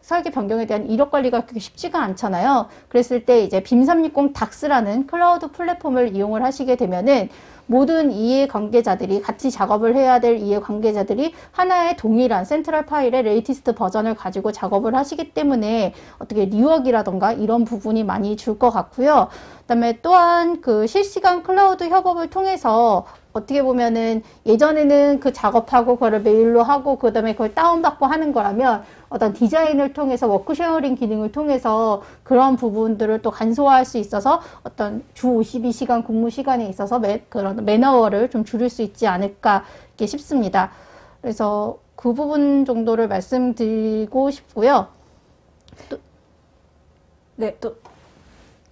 Speaker 3: 설계 변경에 대한 이력 관리가 그렇게 쉽지가 않잖아요. 그랬을 때 이제 빔360 닥스라는 클라우드 플랫폼을 이용을 하시게 되면은 모든 이해 관계자들이 같이 작업을 해야 될 이해 관계자들이 하나의 동일한 센트럴 파일의 레이티스트 버전을 가지고 작업을 하시기 때문에 어떻게 리워크라던가 이런 부분이 많이 줄 것 같고요. 그다음에 또한 그 실시간 클라우드 협업을 통해서 어떻게 보면은 예전에는 그 작업하고 그걸 메일로 하고 그다음에 그걸 다운받고 하는 거라면 어떤 디자인을 통해서 워크 쉐어링 기능을 통해서 그런 부분들을 또 간소화할 수 있어서 어떤 주 52시간 근무 시간에 있어서 그런 맨아워를 좀 줄일 수 있지 않을까 이렇게 싶습니다. 그래서 그 부분 정도를 말씀드리고 싶고요.
Speaker 1: 네, 또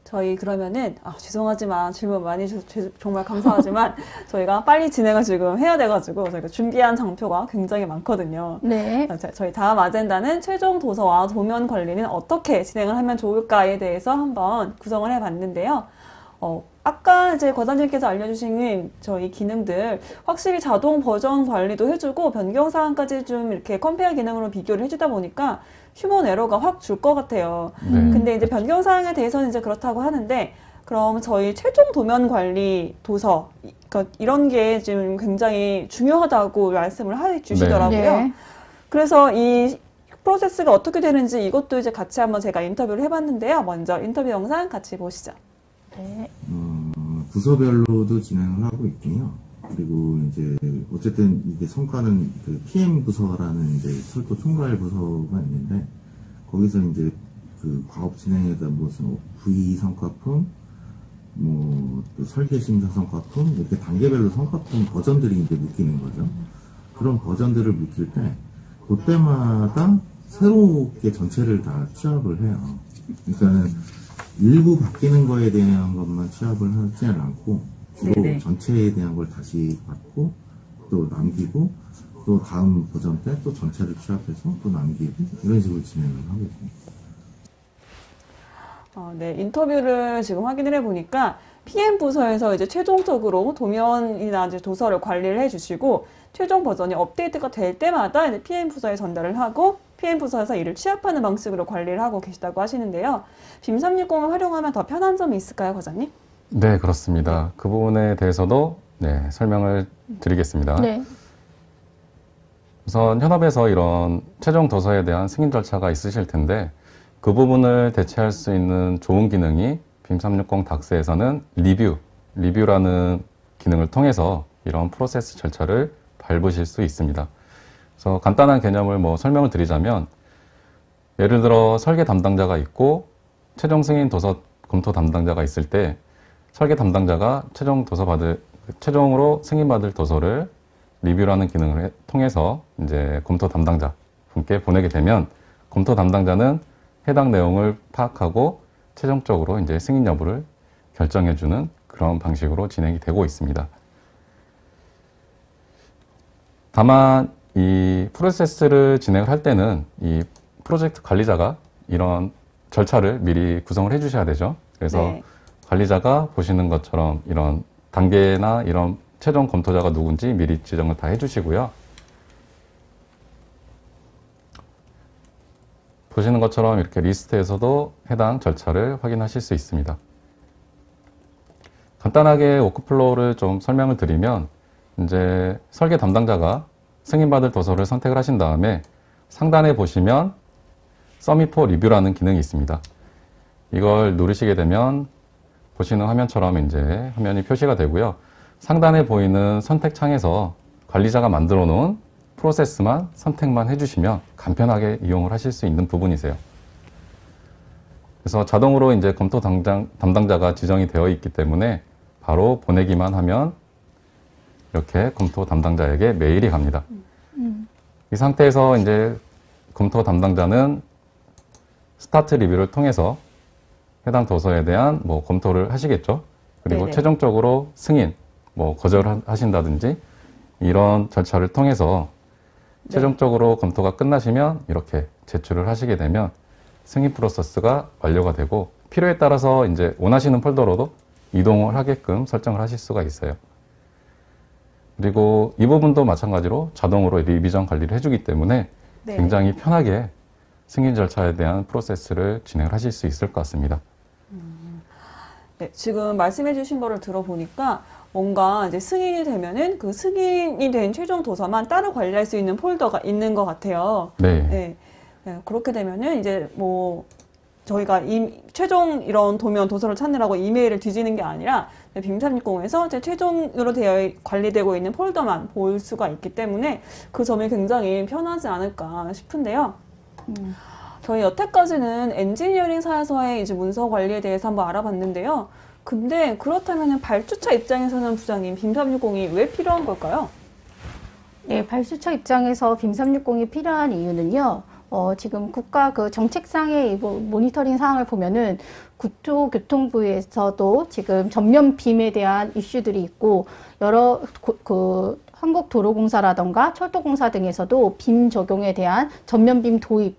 Speaker 1: 저희 그러면은 죄송하지만 질문 많이 주셔서 정말 감사하지만 저희가 빨리 진행을 지금 해야 돼가지고 저희가 준비한 장표가 굉장히 많거든요.
Speaker 3: 네.
Speaker 1: 저희 다음 아젠다는 최종 도서와 도면 관리는 어떻게 진행을 하면 좋을까에 대해서 한번 구성을 해봤는데요. 아까 이제 과장님께서 알려주신 저희 기능들 확실히 자동 버전 관리도 해주고 변경 사항까지 좀 이렇게 컴페어 기능으로 비교를 해주다 보니까 휴먼 에러가 확 줄 것 같아요.
Speaker 2: 네.
Speaker 1: 근데 이제 변경 사항에 대해서는 이제 그렇다고 하는데 그럼 저희 최종 도면 관리 도서 그러니까 이런 게 지금 굉장히 중요하다고 말씀을 해주시더라고요.
Speaker 3: 네.
Speaker 1: 그래서 이 프로세스가 어떻게 되는지 이것도 이제 같이 한번 제가 인터뷰를 해봤는데요. 먼저 인터뷰 영상 같이 보시죠.
Speaker 3: 네.
Speaker 4: 부서별로도 진행을 하고 있고요. 그리고 이제 어쨌든 이게 성과는 그 PM 부서라는 이제 철도 총괄 부서가 있는데 거기서 이제 그 과업 진행에다 무슨 V 성과품, 뭐 또 설계 심사 성과품 이렇게 단계별로 성과품 버전들이 이제 묶이는 거죠. 그런 버전들을 묶일 때 그때마다 새롭게 전체를 다 취합을 해요. 그러니까는 일부 바뀌는 거에 대한 것만 취합을 하지는 않고 주로
Speaker 1: 네네.
Speaker 4: 전체에 대한 걸 다시 받고 또 남기고 또 다음 버전 때 또 전체를 취합해서 또 남기고 이런 식으로 진행을 하고 있습니다.
Speaker 1: 네, 인터뷰를 지금 확인을 해보니까 PM 부서에서 이제 최종적으로 도면이나 이제 도서를 관리를 해주시고 최종 버전이 업데이트가 될 때마다 이제 PM 부서에 전달을 하고 PM 부서에서 이를 취합하는 방식으로 관리를 하고 계시다고 하시는데요. 빔360을 활용하면 더 편한 점이 있을까요, 과장님?
Speaker 2: 네, 그렇습니다. 그 부분에 대해서도 네, 설명을 드리겠습니다.
Speaker 3: 네.
Speaker 2: 우선 현업에서 이런 최종 도서에 대한 승인 절차가 있으실 텐데 그 부분을 대체할 수 있는 좋은 기능이 빔360 닥스에서는 리뷰라는 기능을 통해서 이런 프로세스 절차를 밟으실 수 있습니다. 그래서 간단한 개념을 설명을 드리자면 예를 들어 설계 담당자가 있고 최종 승인 도서 검토 담당자가 있을 때 설계 담당자가 최종으로 승인받을 도서를 리뷰라는 기능을 통해서 이제 검토 담당자 분께 보내게 되면 검토 담당자는 해당 내용을 파악하고 최종적으로 이제 승인 여부를 결정해주는 그런 방식으로 진행이 되고 있습니다. 다만 이 프로세스를 진행을 할 때는 이 프로젝트 관리자가 이런 절차를 미리 구성을 해 주셔야 되죠. 그래서
Speaker 1: 네.
Speaker 2: 관리자가 보시는 것처럼 이런 단계나 이런 최종 검토자가 누군지 미리 지정을 다 해주시고요. 보시는 것처럼 이렇게 리스트에서도 해당 절차를 확인하실 수 있습니다. 간단하게 워크플로우를 좀 설명을 드리면 이제 설계 담당자가 승인받을 도서를 선택을 하신 다음에 상단에 보시면 서밋 포 리뷰라는 기능이 있습니다. 이걸 누르시게 되면 보시는 화면처럼 이제 화면이 표시가 되고요. 상단에 보이는 선택창에서 관리자가 만들어 놓은 프로세스만 선택만 해주시면 간편하게 이용을 하실 수 있는 부분이세요. 그래서 자동으로 이제 검토 담당자가 지정이 되어 있기 때문에 바로 보내기만 하면 이렇게 검토 담당자에게 메일이 갑니다. 이 상태에서 이제 검토 담당자는 스타트 리뷰를 통해서 해당 도서에 대한 검토를 하시겠죠. 그리고
Speaker 1: 네네.
Speaker 2: 최종적으로 승인, 거절하신다든지 이런 절차를 통해서
Speaker 1: 네.
Speaker 2: 최종적으로 검토가 끝나시면 이렇게 제출을 하시게 되면 승인 프로세스가 완료가 되고 필요에 따라서 이제 원하시는 폴더로도 이동을 하게끔 설정을 하실 수가 있어요. 그리고 이 부분도 마찬가지로 자동으로 리비전 관리를 해주기 때문에
Speaker 1: 네.
Speaker 2: 굉장히 편하게 승인 절차에 대한 프로세스를 진행을 하실 수 있을 것 같습니다.
Speaker 1: 네, 지금 말씀해 주신 거를 들어보니까 뭔가 이제 승인이 되면은 그 승인이 된 최종 도서만 따로 관리할 수 있는 폴더가 있는 것 같아요.
Speaker 2: 네.
Speaker 1: 네. 네, 그렇게 되면은 이제 뭐 저희가 최종 이런 도면 도서를 찾느라고 이메일을 뒤지는 게 아니라 빔360에서 이제 최종으로 되어 관리되고 있는 폴더만 볼 수가 있기 때문에 그 점이 굉장히 편하지 않을까 싶은데요. 저희 여태까지는 엔지니어링사에서의 이제 문서 관리에 대해서 한번 알아봤는데요. 근데 그렇다면 발주처 입장에서는 부장님 빔360이 왜 필요한 걸까요?
Speaker 3: 네, 발주처 입장에서 빔360이 필요한 이유는요. 지금 국가 그 정책상의 모니터링 사항을 보면은 국토교통부에서도 지금 전면 빔에 대한 이슈들이 있고 여러 한국도로공사라던가 철도공사 등에서도 빔 적용에 대한 전면 빔 도입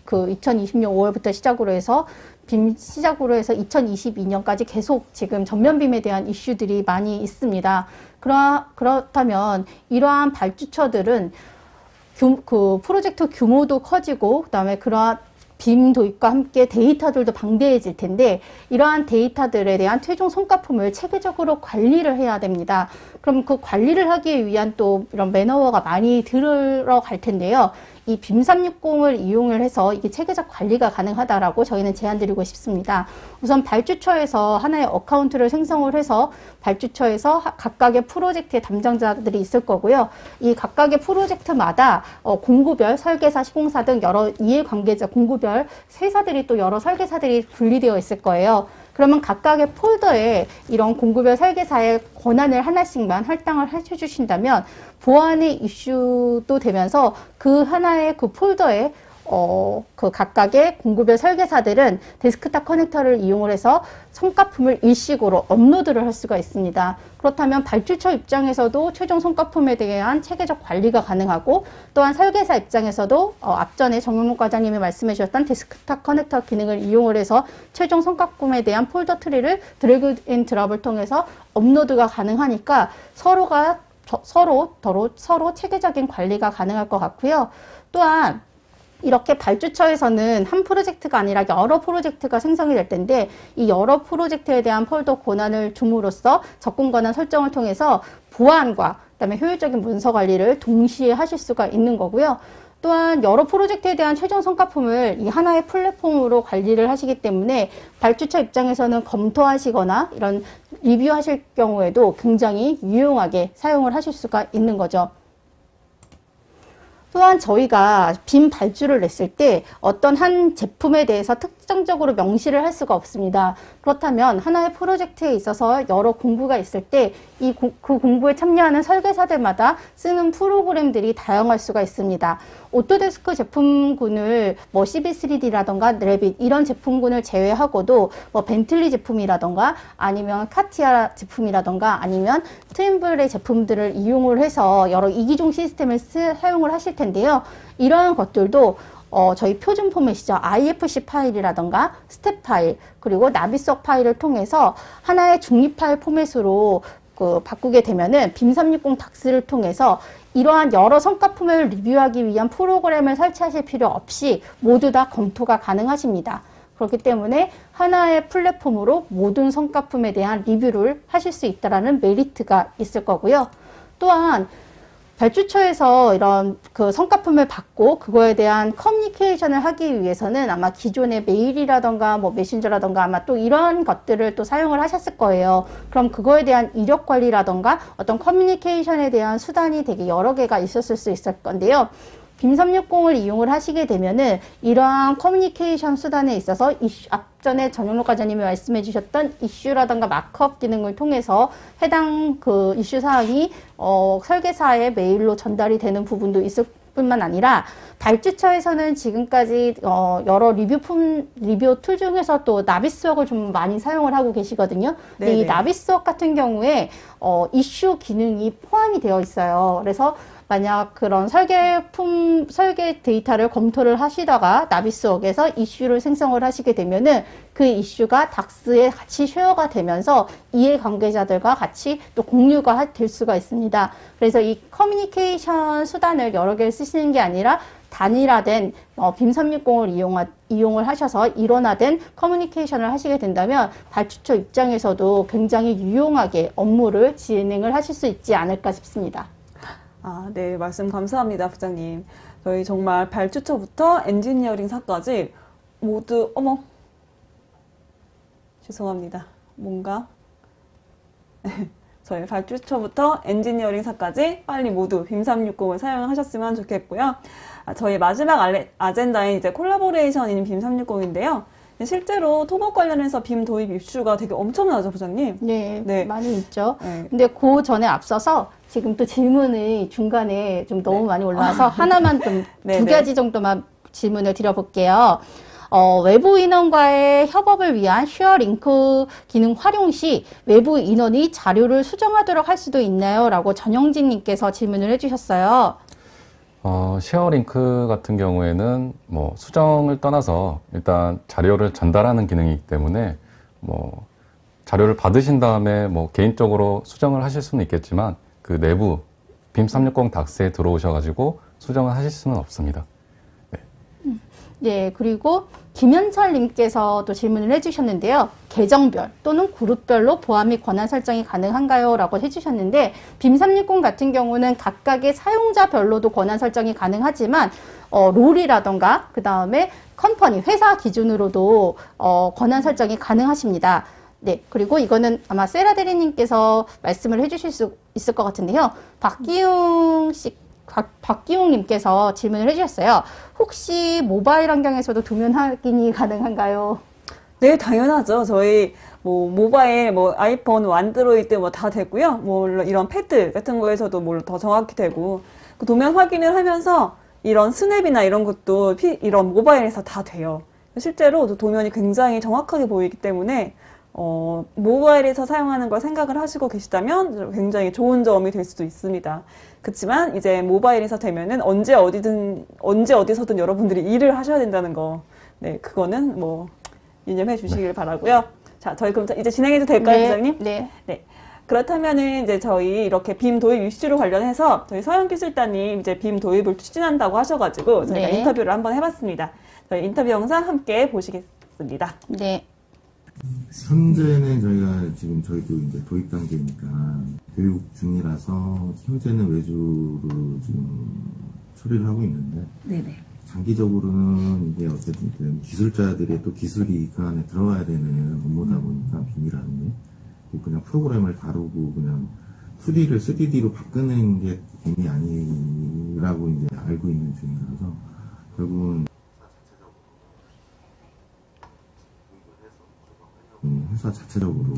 Speaker 3: 2020년 5월부터 시작으로 해서 2022년까지 계속 지금 전면빔에 대한 이슈들이 많이 있습니다. 그렇다면 이러한 발주처들은 그 프로젝트 규모도 커지고 그다음에 그러한 빔 도입과 함께 데이터들도 방대해질 텐데 이러한 데이터들에 대한 최종 성과품을 체계적으로 관리를 해야 됩니다. 그럼 그 관리를 하기 위한 또 이런 맨어워가 많이 들어갈 텐데요. 이 빔360을 이용을 해서 이게 체계적 관리가 가능하다라고 저희는 제안드리고 싶습니다. 우선 발주처에서 하나의 어카운트를 생성을 해서 발주처에서 각각의 프로젝트의 담당자들이 있을 거고요. 이 각각의 프로젝트마다 공구별, 설계사, 시공사 등 여러 이해관계자, 공구별 회사들이 또 여러 설계사들이 분리되어 있을 거예요. 그러면 각각의 폴더에 이런 공구별 설계사의 권한을 하나씩만 할당을 해주신다면 보안의 이슈도 되면서 그 하나의 그 폴더에 그 각각의 공구별 설계사들은 데스크탑 커넥터를 이용을 해서 성과품을 일식으로 업로드를 할 수가 있습니다. 그렇다면 발주처 입장에서도 최종 성과품에 대한 체계적 관리가 가능하고 또한 설계사 입장에서도 앞전에 정용록 과장님이 말씀해 주셨던 데스크탑 커넥터 기능을 이용을 해서 최종 성과품에 대한 폴더 트리를 드래그 앤 드랍을 통해서 업로드가 가능하니까 서로 체계적인 관리가 가능할 것 같고요. 또한 이렇게 발주처에서는 한 프로젝트가 아니라 여러 프로젝트가 생성이 될 텐데 이 여러 프로젝트에 대한 폴더 권한을 줌으로써 접근 권한 설정을 통해서 보안과 그다음에 효율적인 문서 관리를 동시에 하실 수가 있는 거고요. 또한 여러 프로젝트에 대한 최종 성과품을 이 하나의 플랫폼으로 관리를 하시기 때문에 발주처 입장에서는 검토하시거나 이런 리뷰하실 경우에도 굉장히 유용하게 사용을 하실 수가 있는 거죠. 또한 저희가 빔 발주를 냈을 때 어떤 한 제품에 대해서 특정적으로 명시를 할 수가 없습니다. 그렇다면 하나의 프로젝트에 있어서 여러 공구가 있을 때 그 공구에 참여하는 설계사들마다 쓰는 프로그램들이 다양할 수가 있습니다. 오토데스크 제품군을 뭐 CB3D라던가 레빗 이런 제품군을 제외하고도 뭐 벤틀리 제품이라던가 아니면 카티아 제품이라던가 아니면 트윈블의 제품들을 이용을 해서 여러 이기종 시스템을 사용을 하실 텐데요. 이러한 것들도 저희 표준 포맷이죠. IFC 파일이라던가 스텝 파일 그리고 나비석 파일을 통해서 하나의 중립 파일 포맷으로 바꾸게 되면은 빔360 닥스를 통해서 이러한 여러 성과품을 리뷰하기 위한 프로그램을 설치하실 필요 없이 모두 다 검토가 가능하십니다. 그렇기 때문에 하나의 플랫폼으로 모든 성과품에 대한 리뷰를 하실 수 있다는 메리트가 있을 거고요. 또한 발주처에서 이런 그 성과품을 받고 그거에 대한 커뮤니케이션을 하기 위해서는 아마 기존의 메일이라던가 뭐 메신저라던가 아마 또 이런 것들을 또 사용을 하셨을 거예요. 그럼 그거에 대한 이력 관리라던가 어떤 커뮤니케이션에 대한 수단이 되게 여러 개가 있었을 수 있을 건데요. 빔360을 이용을 하시게 되면은 이러한 커뮤니케이션 수단에 있어서 앞전에 정용록 과장님이 말씀해 주셨던 이슈라던가 마크업 기능을 통해서 해당 그 이슈 사항이 설계사의 메일로 전달이 되는 부분도 있을 뿐만 아니라 발주처에서는 지금까지 여러 리뷰 툴 중에서 또 나비스웍을 좀 많이 사용을 하고 계시거든요. 근데 이 나비스웍 같은 경우에 이슈 기능이 포함이 되어 있어요. 그래서 만약 그런 설계 데이터를 검토를 하시다가 나비스웍에서 이슈를 생성을 하시게 되면은 그 이슈가 닥스에 같이 쉐어가 되면서 이해 관계자들과 같이 또 공유가 될 수가 있습니다. 그래서 이 커뮤니케이션 수단을 여러 개를 쓰시는 게 아니라 단일화된 빔 360을 이용을 하셔서 일원화된 커뮤니케이션을 하시게 된다면 발주처 입장에서도 굉장히 유용하게 업무를 진행을 하실 수 있지 않을까 싶습니다.
Speaker 1: 아, 네, 말씀 감사합니다, 부장님. 저희 정말 발주처부터 엔지니어링사까지 모두, 죄송합니다. 뭔가 저희 발주처부터 엔지니어링사까지 빨리 모두 빔 360을 사용하셨으면 좋겠고요. 저희 마지막 아젠다인 이제 콜라보레이션인 빔 360인데요. 실제로 토목 관련해서 빔 도입 이슈가 되게 엄청나죠, 부장님?
Speaker 3: 네,
Speaker 1: 네.
Speaker 3: 많이 있죠.
Speaker 1: 네.
Speaker 3: 근데 그 전에 앞서서 지금 또 질문이 중간에 좀 너무 많이 올라와서 하나만 좀 두 가지 정도만 질문을 드려볼게요. 외부 인원과의 협업을 위한 쉐어 링크 기능 활용 시 외부 인원이 자료를 수정하도록 할 수도 있나요? 라고 전영진 님께서 질문을 해주셨어요.
Speaker 2: 쉐어링크 같은 경우에는 뭐 수정을 떠나서 일단 자료를 전달하는 기능이기 때문에 뭐 자료를 받으신 다음에 뭐 개인적으로 수정을 하실 수는 있겠지만 그 내부 빔 360 닥스에 들어오셔가지고 수정을 하실 수는 없습니다.
Speaker 3: 네, 그리고 김현철 님께서 또 질문을 해주셨는데요. 계정별 또는 그룹별로 보안 및 권한 설정이 가능한가요? 라고 해주셨는데 빔 360 같은 경우는 각각의 사용자별로도 권한 설정이 가능하지만 롤이라던가 그 다음에 컴퍼니, 회사 기준으로도 권한 설정이 가능하십니다. 네, 그리고 이거는 아마 세라 대리님께서 말씀을 해주실 수 있을 것 같은데요. 박기웅님께서 질문을 해주셨어요. 혹시 모바일 환경에서도 도면 확인이 가능한가요?
Speaker 1: 네, 당연하죠. 저희 모바일, 아이폰, 안드로이드 다 되고요. 물론 이런 패드 같은 거에서도 더 정확히 되고 그 도면 확인을 하면서 이런 스냅이나 이런 것도 이런 모바일에서 다 돼요. 실제로 도면이 굉장히 정확하게 보이기 때문에 모바일에서 사용하는 걸 생각을 하시고 계시다면 굉장히 좋은 점이 될 수도 있습니다. 그렇지만 이제 모바일에서 되면은 언제 어디서든 여러분들이 일을 하셔야 된다는 거. 네, 그거는 유념해 주시길 바라고요. 자, 저희 그럼 이제 진행해도 될까요,
Speaker 3: 네,
Speaker 1: 부장님?
Speaker 3: 네.
Speaker 1: 네. 그렇다면은 이제 저희 이렇게 빔 도입 이슈로 관련해서 저희 서영기술단님 이제 빔 도입을 추진한다고 하셔가지고 저희가
Speaker 3: 네.
Speaker 1: 인터뷰를 한번 해봤습니다. 저희 인터뷰 영상 함께 보시겠습니다.
Speaker 3: 네.
Speaker 4: 현재는 저희도 이제 도입 단계니까 교육 중이라서 현재는 외주로 지금 처리를 하고 있는데
Speaker 1: 네네.
Speaker 4: 장기적으로는 이게 어쨌든 기술자들의 또 기술이 그 안에 들어가야 되는 업무다 보니까 빔이라는 게 그냥 프로그램을 다루고 그냥 2D를 3D로 바꾸는 게 빔이 아니라고 이제 알고 있는 중이라서 결국은 회사 자체적으로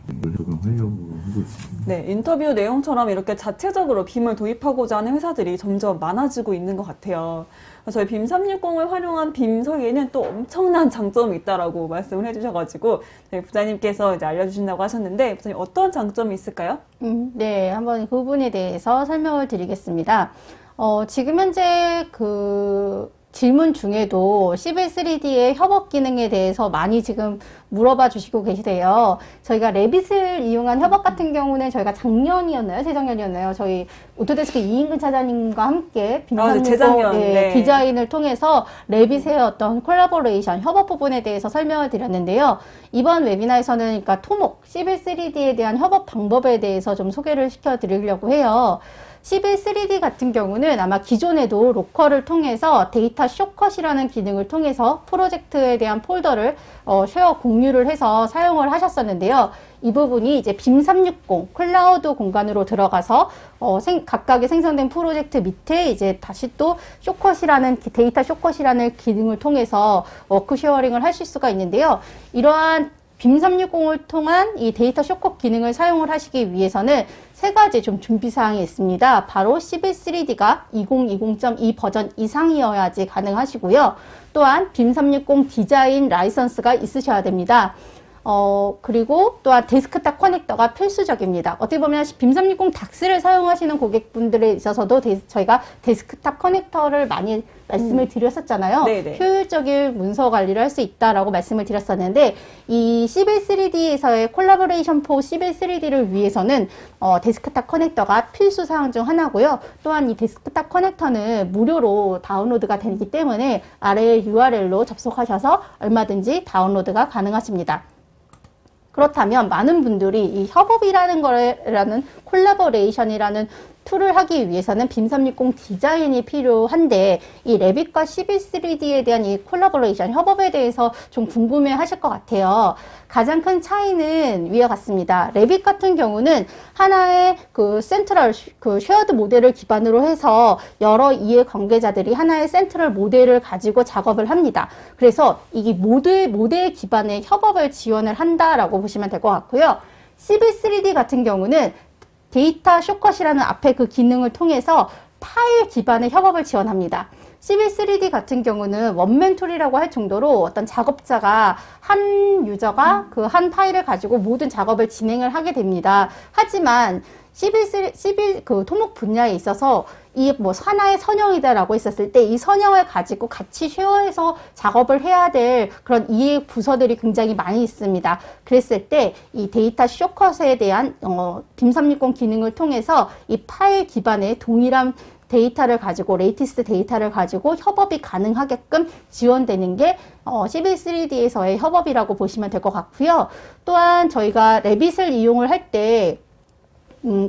Speaker 4: 이걸 적용하려고 하고 있습니다.
Speaker 1: 네, 인터뷰 내용처럼 이렇게 자체적으로 빔을 도입하고자 하는 회사들이 점점 많아지고 있는 것 같아요. 저희 빔 360을 활용한 빔 설계에는 또 엄청난 장점이 있다라고 말씀을 해주셔가지고 저희 부장님께서 이제 알려주신다고 하셨는데 부장님 어떤 장점이 있을까요?
Speaker 3: 네, 한번 그 부분에 대해서 설명을 드리겠습니다. 지금 현재 질문 중에도 시빌3D의 협업 기능에 대해서 많이 지금 물어봐 주시고 계시대요. 저희가 레빗을 이용한 협업 같은 경우는 저희가 작년이었나요? 재작년이었나요? 저희 오토데스크 이인근 차장님과 함께
Speaker 1: 재작년, 네.
Speaker 3: 디자인을 통해서 레빗의 어떤 콜라보레이션, 협업 부분에 대해서 설명을 드렸는데요. 이번 웨비나에서는 그러니까 토목, 시빌3D에 대한 협업 방법에 대해서 좀 소개를 시켜드리려고 해요. 시빌3D 같은 경우는 아마 기존에도 로컬을 통해서 데이터 쇼컷이라는 기능을 통해서 프로젝트에 대한 폴더를 쉐어 공유를 해서 사용을 하셨었는데요. 이 부분이 이제 빔 360 클라우드 공간으로 들어가서 각각의 생성된 프로젝트 밑에 이제 다시 또 데이터 쇼컷이라는 기능을 통해서 워크 쉐어링을 하실 수가 있는데요. 이러한 빔 360을 통한 이 데이터 쇼컷 기능을 사용을 하시기 위해서는 세 가지 좀 준비사항이 있습니다. 바로 시빌3D가 2020.2 버전 이상이어야지 가능하시고요. 또한 빔 360 디자인 라이선스가 있으셔야 됩니다. 그리고 또한 데스크탑 커넥터가 필수적입니다. 어떻게 보면 빔360 닥스를 사용하시는 고객분들에 있어서도 저희가 데스크탑 커넥터를 많이 말씀을 드렸었잖아요.
Speaker 1: 네네.
Speaker 3: 효율적인 문서 관리를 할 수 있다라고 말씀을 드렸었는데, 이 CBIL3D에서의 콜라보레이션 4 CBIL3D를 위해서는 데스크탑 커넥터가 필수 사항 중 하나고요. 또한 이 데스크탑 커넥터는 무료로 다운로드가 되기 때문에 아래 URL로 접속하셔서 얼마든지 다운로드가 가능하십니다. 그렇다면 많은 분들이 이 협업이라는 거라는 콜라보레이션이라는 툴을 하기 위해서는 빔360 디자인이 필요한데, 이 레빗과 CBIL3D에 대한 이 콜라보레이션 협업에 대해서 좀 궁금해 하실 것 같아요. 가장 큰 차이는 위와 같습니다. 레빗 같은 경우는 하나의 그 센트럴, 그 쉐어드 모델을 기반으로 해서 여러 이해 관계자들이 하나의 센트럴 모델을 가지고 작업을 합니다. 그래서 이게 모델 기반의 협업을 지원을 한다라고 보시면 될 것 같고요. CBIL3D 같은 경우는 데이터 숏컷이라는 앞에 그 기능을 통해서 파일 기반의 협업을 지원합니다. CBIL3D 같은 경우는 원맨 툴이라고 할 정도로 어떤 작업자가 한 유저가 그 한 파일을 가지고 모든 작업을 진행을 하게 됩니다. 하지만 CBIL 그 토목 분야에 있어서 이 뭐 하나의 선형이다라고 했었을 때 이 선형을 가지고 같이 쉐어해서 작업을 해야 될 그런 이해 부서들이 굉장히 많이 있습니다. 그랬을 때 이 데이터 숏컷에 대한 빔360 기능을 통해서 이 파일 기반의 동일한 데이터를 가지고 레이티스트 데이터를 가지고 협업이 가능하게끔 지원되는 게 CBIL3D에서의 협업이라고 보시면 될 것 같고요. 또한 저희가 레빗을 이용을 할 때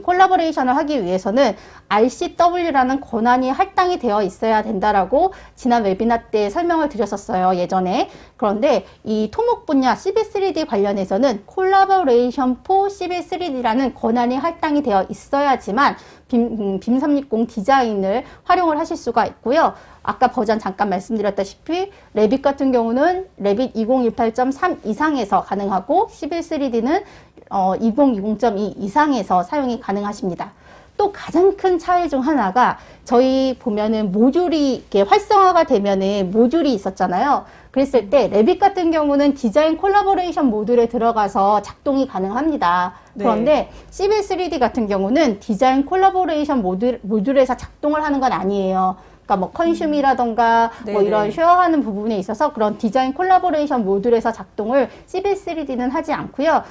Speaker 3: 콜라보레이션을 하기 위해서는 RCW라는 권한이 할당이 되어 있어야 된다라고 지난 웨비나 때 설명을 드렸었어요, 예전에. 그런데 이 토목 분야 CB3D 관련해서는 콜라보레이션 4 CB3D라는 권한이 할당이 되어 있어야지만 빔360 디자인을 활용을 하실 수가 있고요. 아까 버전 잠깐 말씀드렸다시피 레빗 같은 경우는 레빗 2018.3 이상에서 가능하고 CB3D는 2020.2 이상에서 사용이 가능하십니다. 또 가장 큰 차이 중 하나가 저희 보면은 모듈이 이렇게 활성화가 되면은 모듈이 있었잖아요. 그랬을 때 레빗 같은 경우는 디자인 콜라보레이션 모듈에 들어가서 작동이 가능합니다.
Speaker 1: 네.
Speaker 3: 그런데 CBIL3D 같은 경우는 디자인 콜라보레이션 모듈에서 작동을 하는 건 아니에요. 그러니까 뭐 컨슘이라던가 뭐
Speaker 1: 네네.
Speaker 3: 이런 쉐어하는 부분에 있어서 그런 디자인 콜라보레이션 모듈에서 작동을 CBIL3D는 하지 않고요.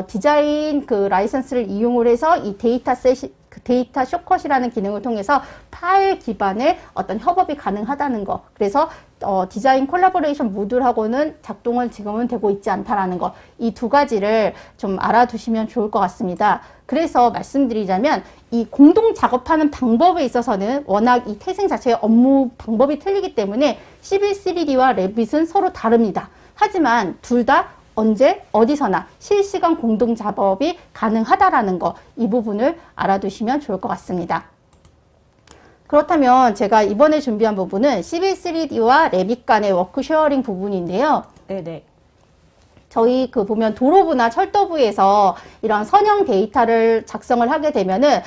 Speaker 3: 디자인 그 라이선스를 이용을 해서 이 데이터 숏컷이라는 기능을 통해서 파일 기반의 어떤 협업이 가능하다는 거. 그래서 디자인 콜라보레이션 모듈하고는 작동은 지금은 되고 있지 않다라는 거. 이 두 가지를 좀 알아두시면 좋을 것 같습니다. 그래서 말씀드리자면 이 공동 작업하는 방법에 있어서는 워낙 이 태생 자체의 업무 방법이 틀리기 때문에 CBIL3D와 레빗은 서로 다릅니다. 하지만 둘 다 언제 어디서나 실시간 공동 작업이 가능하다라는 거, 이 부분을 알아두시면 좋을 것 같습니다. 그렇다면 제가 이번에 준비한 부분은 CBIL3D와 레빗 간의 워크 쉐어링 부분인데요.
Speaker 1: 네네.
Speaker 3: 저희 보면 도로부나 철도부에서 이런 선형 데이터를 작성을 하게 되면은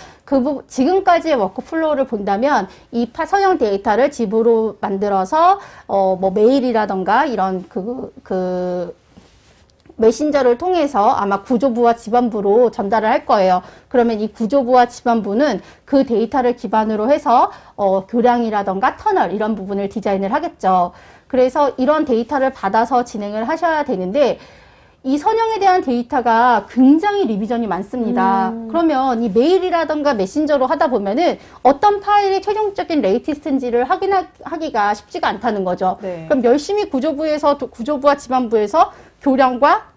Speaker 3: 지금까지의 워크플로우를 본다면 이 선형 데이터를 집으로 만들어서 뭐 메일이라던가 이런 메신저를 통해서 아마 구조부와 지반부로 전달을 할 거예요. 그러면 이 구조부와 지반부는 그 데이터를 기반으로 해서 교량이라던가 터널 이런 부분을 디자인을 하겠죠. 그래서 이런 데이터를 받아서 진행을 하셔야 되는데 이 선형에 대한 데이터가 굉장히 리비전이 많습니다. 그러면 이 메일이라던가 메신저로 하다 보면은 어떤 파일의 최종적인 레이티스트인지를 확인하기가 쉽지가 않다는 거죠.
Speaker 1: 네.
Speaker 3: 그럼 열심히 구조부와 지반부에서 교량과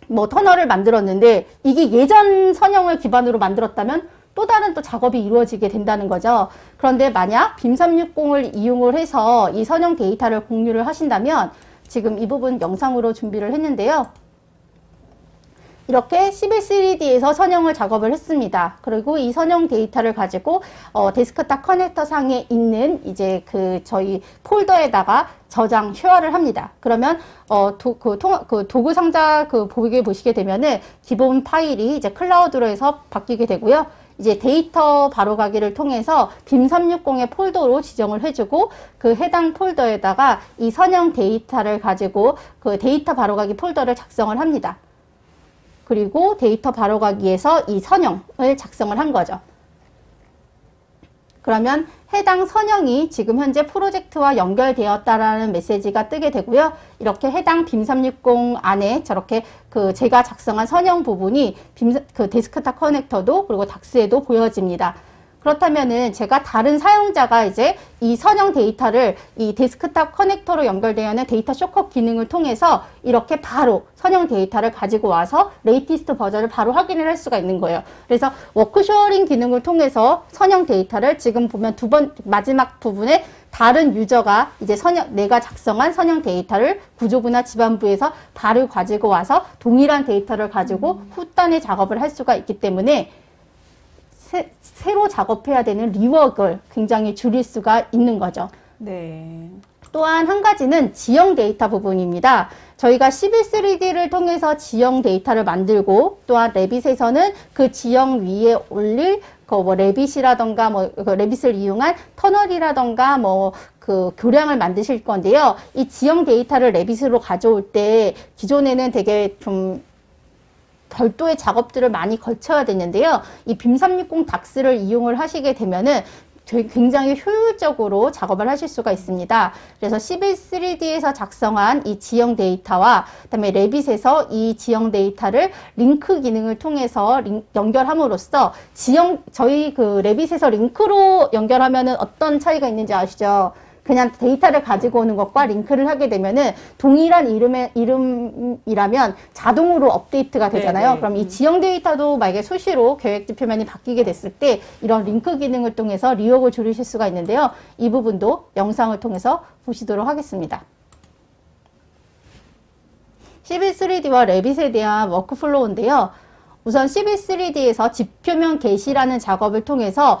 Speaker 3: 뭐 터널을 만들었는데 이게 예전 선형을 기반으로 만들었다면 또 다른 또 작업이 이루어지게 된다는 거죠. 그런데 만약 빔360을 이용을 해서 이 선형 데이터를 공유를 하신다면 지금 이 부분 영상으로 준비를 했는데요. 이렇게 CBIL3D에서 선형을 작업을 했습니다. 그리고 이 선형 데이터를 가지고 데스크탑 커넥터 상에 있는 이제 저희 폴더에다가 저장 쉐어를 합니다. 그러면 도구 상자 보시게 되면은 기본 파일이 이제 클라우드로 해서 바뀌게 되고요. 이제 데이터 바로가기를 통해서 빔 360의 폴더로 지정을 해주고 그 해당 폴더에다가 이 선형 데이터를 가지고 그 데이터 바로가기 폴더를 작성을 합니다. 그리고 데이터 바로가기에서 이 선형을 작성을 한 거죠. 그러면 해당 선형이 지금 현재 프로젝트와 연결되었다라는 메시지가 뜨게 되고요. 이렇게 해당 빔 360 안에 저렇게 그 제가 작성한 선형 부분이 그 데스크탑 커넥터도 그리고 닥스에도 보여집니다. 그렇다면은 제가 다른 사용자가 이제 이 선형 데이터를 이 데스크탑 커넥터로 연결되어 있는 데이터 쇼컷 기능을 통해서 이렇게 바로 선형 데이터를 가지고 와서 레이티스트 버전을 바로 확인을 할 수가 있는 거예요. 그래서 워크 쉐어링 기능을 통해서 선형 데이터를 지금 보면 마지막 부분에 다른 유저가 이제 내가 작성한 선형 데이터를 구조부나 지반부에서 바로 가지고 와서 동일한 데이터를 가지고 후단의 작업을 할 수가 있기 때문에 새로 작업해야 되는 리워크를 굉장히 줄일 수가 있는 거죠.
Speaker 1: 네.
Speaker 3: 또한 한 가지는 지형 데이터 부분입니다. 저희가 11.3D를 통해서 지형 데이터를 만들고 또한 레빗에서는 그 지형 위에 올릴 뭐 레빗이라던가 그 레빗을 이용한 터널이라던가 그 교량을 만드실 건데요. 이 지형 데이터를 레빗으로 가져올 때 기존에는 되게 좀 별도의 작업들을 많이 거쳐야 되는데요. 이 빔 360 닥스를 이용을 하시게 되면은 굉장히 효율적으로 작업을 하실 수가 있습니다. 그래서 11.3D에서 작성한 이 지형 데이터와 그다음에 레빗에서 이 지형 데이터를 링크 기능을 통해서 연결함으로써 저희 그 레빗에서 링크로 연결하면은 어떤 차이가 있는지 아시죠? 그냥 데이터를 가지고 오는 것과 링크를 하게 되면은 동일한 이름이라면 자동으로 업데이트가 되잖아요.
Speaker 1: 네네.
Speaker 3: 그럼 이 지형 데이터도 만약에 수시로 계획지표면이 바뀌게 됐을 때 이런 링크 기능을 통해서 리워크를 줄이실 수가 있는데요. 이 부분도 영상을 통해서 보시도록 하겠습니다. 11.3D와 레빗에 대한 워크플로우인데요. 우선 11.3D에서 지표면 게시라는 작업을 통해서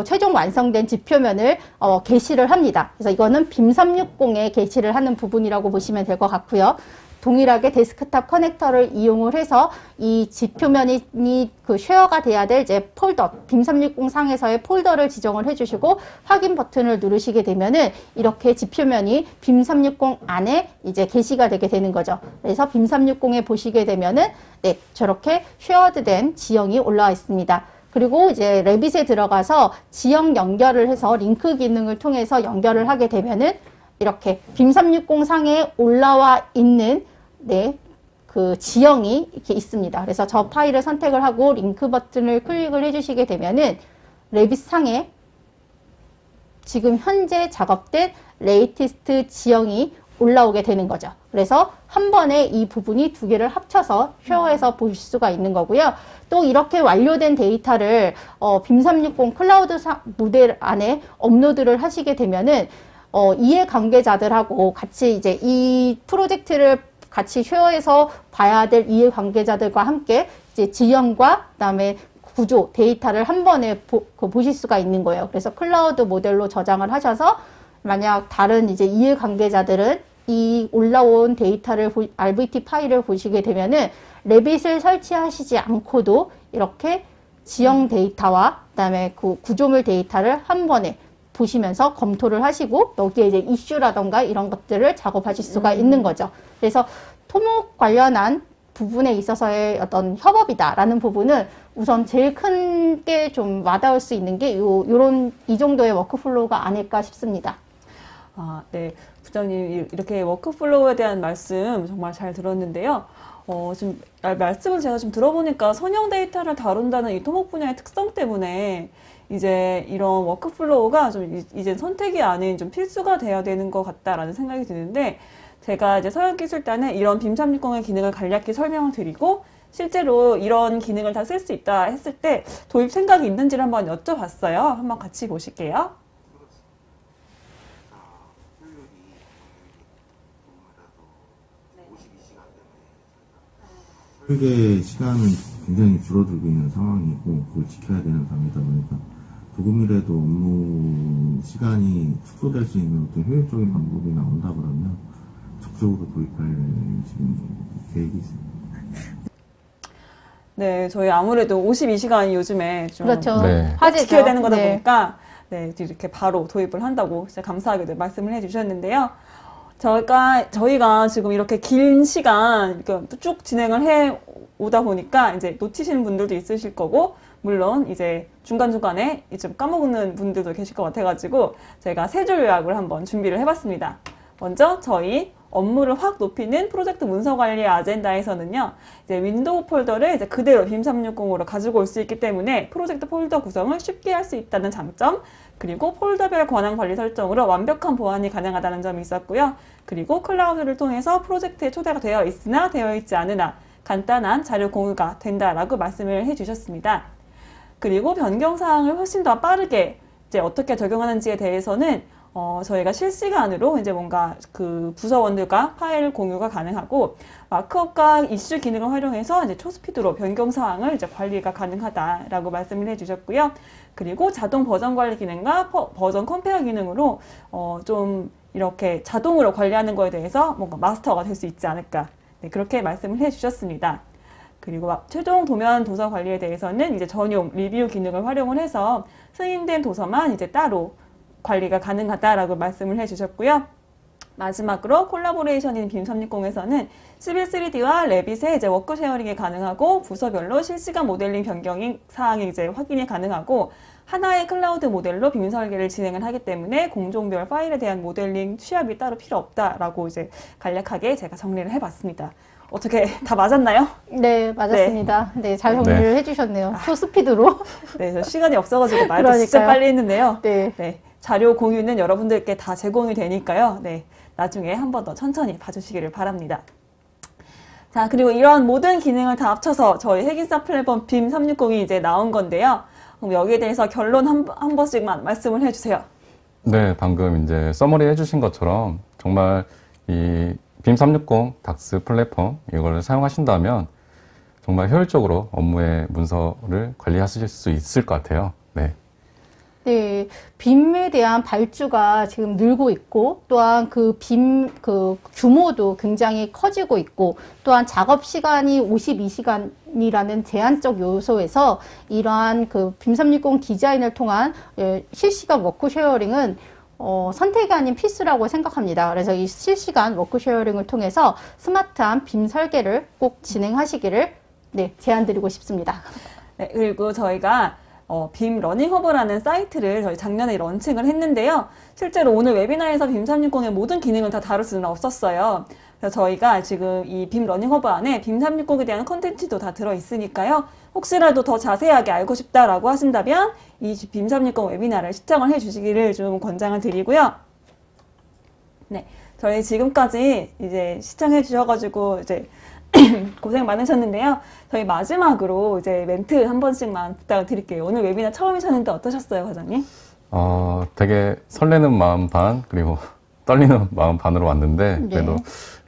Speaker 3: 최종 완성된 지표면을 게시를 합니다. 그래서 이거는 빔 360에 게시를 하는 부분이라고 보시면 될 것 같고요. 동일하게 데스크탑 커넥터를 이용을 해서 이 지표면이 그 쉐어가 돼야 될 이제 폴더, 빔 360 상에서의 폴더를 지정을 해주시고 확인 버튼을 누르시게 되면은 이렇게 지표면이 빔 360 안에 이제 게시가 되게 되는 거죠. 그래서 빔 360에 보시게 되면은 네, 저렇게 쉐어드된 지형이 올라와 있습니다. 그리고 이제 레빗에 들어가서 지형 연결을 해서 링크 기능을 통해서 연결을 하게 되면은 이렇게 빔 360 상에 올라와 있는 네, 그 지형이 이렇게 있습니다. 그래서 저 파일을 선택을 하고 링크 버튼을 클릭을 해주시게 되면은 레빗 상에 지금 현재 작업된 레이티스트 지형이 올라오게 되는 거죠. 그래서 한 번에 이 부분이 두 개를 합쳐서 쉐어해서 보실 수가 있는 거고요. 또 이렇게 완료된 데이터를 빔 360 클라우드 모델 안에 업로드를 하시게 되면은 이해관계자들하고 같이 이제 이 프로젝트를 같이 쉐어해서 봐야 될 이해관계자들과 함께 이제 지형과 그다음에 구조, 데이터를 한 번에 보실 수가 있는 거예요. 그래서 클라우드 모델로 저장을 하셔서 만약 다른 이제 이해관계자들은 이 올라온 데이터를 RVT 파일을 보시게 되면은 레빗을 설치하시지 않고도 이렇게 지형 데이터와 그다음에 그 구조물 데이터를 한 번에 보시면서 검토를 하시고 여기에 이제 이슈라던가 이런 것들을 작업하실 수가 있는 거죠. 그래서 토목 관련한 부분에 있어서의 어떤 협업이다라는 부분은 우선 제일 큰 게 좀 와닿을 수 있는 게 이 정도의 워크플로우가 아닐까 싶습니다.
Speaker 1: 아, 네. 부장님, 이렇게 워크플로우에 대한 말씀 정말 잘 들었는데요. 지금 말씀을 제가 좀 들어보니까 선형 데이터를 다룬다는 이 토목 분야의 특성 때문에 이제 이런 워크플로우가 좀 이제 선택이 아닌 좀 필수가 돼야 되는 것 같다라는 생각이 드는데, 제가 이제 서현기술단에 이런 빔 360의 기능을 간략히 설명을 드리고 실제로 이런 기능을 다 쓸 수 있다 했을 때 도입 생각이 있는지를 한번 여쭤봤어요. 한번 같이 보실게요.
Speaker 4: 설계 시간은 굉장히 줄어들고 있는 상황이고 그걸 지켜야 되는 상황이다 보니까 조금이라도 업무 시간이 축소될 수 있는 어떤 효율적인 방법이 나온다 그러면 적극적으로 도입할 지금 계획이 있습니다.
Speaker 1: 네, 저희 아무래도 52시간이 요즘에 좀
Speaker 3: 그렇죠.
Speaker 2: 네.
Speaker 3: 화제죠.
Speaker 1: 지켜야 되는 거다
Speaker 3: 네.
Speaker 1: 보니까 네, 이렇게 바로 도입을 한다고 진짜 감사하게 말씀을 해주셨는데요. 저희가 지금 이렇게 긴 시간 이렇게 쭉 진행을 해 오다 보니까 이제 놓치시는 분들도 있으실 거고, 물론 이제 중간중간에 이제 까먹는 분들도 계실 것 같아가지고 저희가 세 줄 요약을 한번 준비를 해봤습니다. 먼저 저희 업무를 확 높이는 프로젝트 문서 관리 아젠다에서는요, 이제 윈도우 폴더를 이제 그대로 빔 360으로 가지고 올 수 있기 때문에 프로젝트 폴더 구성을 쉽게 할 수 있다는 장점, 그리고 폴더별 권한 관리 설정으로 완벽한 보안이 가능하다는 점이 있었고요. 그리고 클라우드를 통해서 프로젝트에 초대가 되어 있으나 되어 있지 않으나 간단한 자료 공유가 된다라고 말씀을 해주셨습니다. 그리고 변경 사항을 훨씬 더 빠르게 이제 어떻게 적용하는지에 대해서는 저희가 실시간으로 이제 뭔가 그 부서원들과 파일 공유가 가능하고, 마크업과 이슈 기능을 활용해서 이제 초스피드로 변경 사항을 이제 관리가 가능하다라고 말씀을 해주셨고요. 그리고 자동 버전 관리 기능과 버전 컴페어 기능으로 좀 이렇게 자동으로 관리하는 거에 대해서 뭔가 마스터가 될 수 있지 않을까, 네, 그렇게 말씀을 해주셨습니다. 그리고 최종 도면 도서 관리에 대해서는 이제 전용 리뷰 기능을 활용을 해서 승인된 도서만 이제 따로 관리가 가능하다라고 말씀을 해주셨고요. 마지막으로 콜라보레이션인 빔 360에서는 시빌 3D와 레빗의 이제 워크 쉐어링이 가능하고, 부서별로 실시간 모델링 변경 사항이 이제 확인이 가능하고, 하나의 클라우드 모델로 빔 설계를 진행을 하기 때문에 공종별 파일에 대한 모델링 취합이 따로 필요 없다라고 이제 간략하게 제가 정리를 해봤습니다. 어떻게 다 맞았나요?
Speaker 3: 네, 맞았습니다. 네, 잘 정리를 해주셨네요. 초스피드로.
Speaker 1: 네, 저 시간이 없어가지고 말도 진짜
Speaker 3: 그러니까요.
Speaker 1: 빨리 했는데요.
Speaker 3: 네.
Speaker 1: 네, 자료 공유는 여러분들께 다 제공이 되니까요. 네, 나중에 한 번 더 천천히 봐주시기를 바랍니다. 자, 그리고 이런 모든 기능을 다 합쳐서 저희 핵인싸 플랫폼 빔 360이 이제 나온 건데요. 그럼 여기에 대해서 결론 한 번씩만 말씀을 해주세요.
Speaker 2: 네, 방금 이제 서머리 해주신 것처럼 정말 이 빔 360 닥스 플랫폼 이걸 사용하신다면 정말 효율적으로 업무의 문서를 관리하실 수 있을 것 같아요. 네.
Speaker 3: 네, 빔에 대한 발주가 지금 늘고 있고, 또한 그 규모도 굉장히 커지고 있고, 또한 작업 시간이 52시간이라는 제한적 요소에서 이러한 그 빔 360 디자인을 통한 실시간 워크 쉐어링은 선택이 아닌 필수라고 생각합니다. 그래서 이 실시간 워크 쉐어링을 통해서 스마트한 빔 설계를 꼭 진행하시기를 제안드리고 싶습니다.
Speaker 1: 네, 그리고 저희가 빔 러닝허브라는 사이트를 저희 작년에 런칭을 했는데요. 실제로 오늘 웨비나에서 빔 360의 모든 기능을 다 다룰 수는 없었어요. 그래서 저희가 지금 이 빔 러닝허브 안에 빔 360에 대한 콘텐츠도 다 들어있으니까요. 혹시라도 더 자세하게 알고 싶다라고 하신다면 이 빔 360 웨비나를 시청을 해주시기를 좀 권장을 드리고요. 네, 저희 지금까지 이제 시청해 주셔가지고 이제 고생 많으셨는데요. 저희 마지막으로 이제 멘트 한 번씩만 부탁을 드릴게요. 오늘 웨비나 처음이셨는데 어떠셨어요, 과장님?
Speaker 2: 되게 설레는 마음 반, 그리고 떨리는 마음 반으로 왔는데, 그래도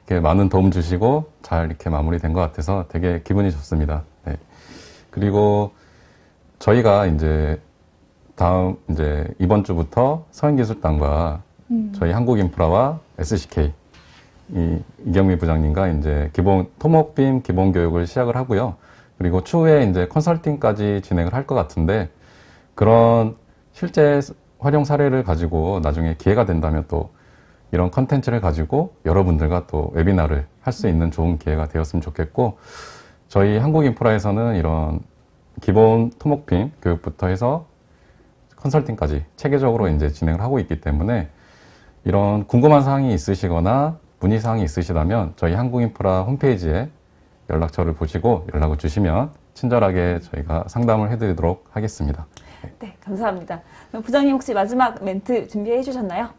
Speaker 2: 이렇게 많은 도움 주시고 잘 이렇게 마무리된 것 같아서 되게 기분이 좋습니다. 네. 그리고 저희가 이제 이번 주부터 서인기술단과 저희 한국인프라와 SCK 이경미 부장님과 이제 토목빔 기본 교육을 시작을 하고요. 그리고 추후에 이제 컨설팅까지 진행을 할 것 같은데, 그런 실제 활용 사례를 가지고 나중에 기회가 된다면 또 이런 컨텐츠를 가지고 여러분들과 또 웨비나를 할 수 있는 좋은 기회가 되었으면 좋겠고, 저희 한국인프라에서는 이런 기본 토목빔 교육부터 해서 컨설팅까지 체계적으로 이제 진행을 하고 있기 때문에, 이런 궁금한 사항이 있으시거나 문의 사항이 있으시다면 저희 한국인프라 홈페이지에 연락처를 보시고 연락을 주시면 친절하게 저희가 상담을 해드리도록 하겠습니다.
Speaker 1: 네, 감사합니다. 그럼 부장님 혹시 마지막 멘트 준비해 주셨나요?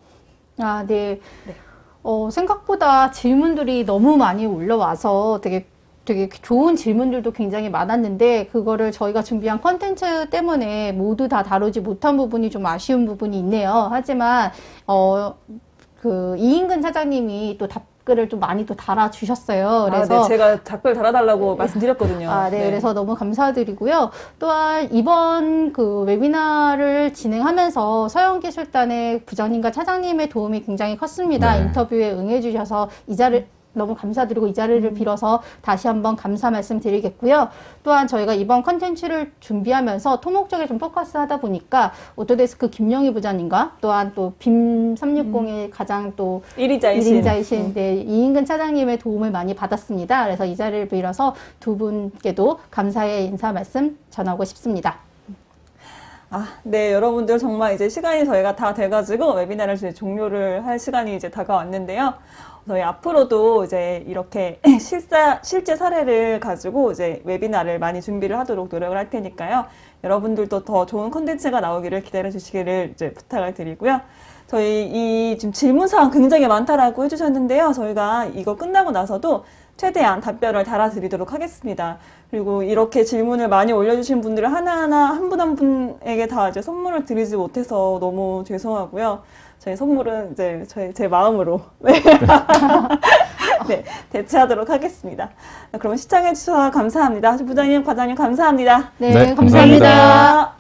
Speaker 3: 네. 생각보다 질문들이 너무 많이 올라와서 되게 좋은 질문들도 굉장히 많았는데, 그거를 저희가 준비한 컨텐츠 때문에 모두 다 다루지 못한 부분이 좀 아쉬운 부분이 있네요. 하지만 이인근 차장님이 또 댓글을 좀 많이 또 달아주셨어요. 그래서
Speaker 1: 네, 제가 댓글 달아달라고 말씀드렸거든요.
Speaker 3: 네, 그래서 너무 감사드리고요. 또한 이번 그 웨비나를 진행하면서 서영기술단의 부장님과 차장님의 도움이 굉장히 컸습니다.
Speaker 2: 네.
Speaker 3: 인터뷰에 응해주셔서 너무 감사드리고 이 자리를 빌어서 다시 한번 감사 말씀 드리겠고요. 또한 저희가 이번 컨텐츠를 준비하면서 토목 쪽에 좀 포커스하다 보니까 오토데스크 김영희 부장님과 또한 또 빔 360의 가장 또 1인자이신 이인근 차장님의 도움을 많이 받았습니다. 그래서 이 자리를 빌어서 두 분께도 감사의 인사 말씀 전하고 싶습니다.
Speaker 1: 네, 여러분들 정말 이제 시간이 저희가 다 돼가지고 웨비나를 이제 종료를 할 시간이 이제 다가왔는데요. 저희 앞으로도 이제 이렇게 실제 사례를 가지고 이제 웨비나를 많이 준비를 하도록 노력을 할 테니까요. 여러분들도 더 좋은 콘텐츠가 나오기를 기다려 주시기를 이제 부탁을 드리고요. 저희 이 지금 질문사항 굉장히 많다라고 해주셨는데요. 저희가 이거 끝나고 나서도 최대한 답변을 달아드리도록 하겠습니다. 그리고 이렇게 질문을 많이 올려주신 분들을 하나하나 한 분 한 분에게 다 이제 선물을 드리지 못해서 너무 죄송하고요. 저희 선물은 이제 제 마음으로 네, 대체하도록 하겠습니다. 그럼 시청해주셔서 감사합니다. 부장님, 과장님 감사합니다.
Speaker 3: 네,
Speaker 2: 네,
Speaker 3: 감사합니다.
Speaker 2: 감사합니다.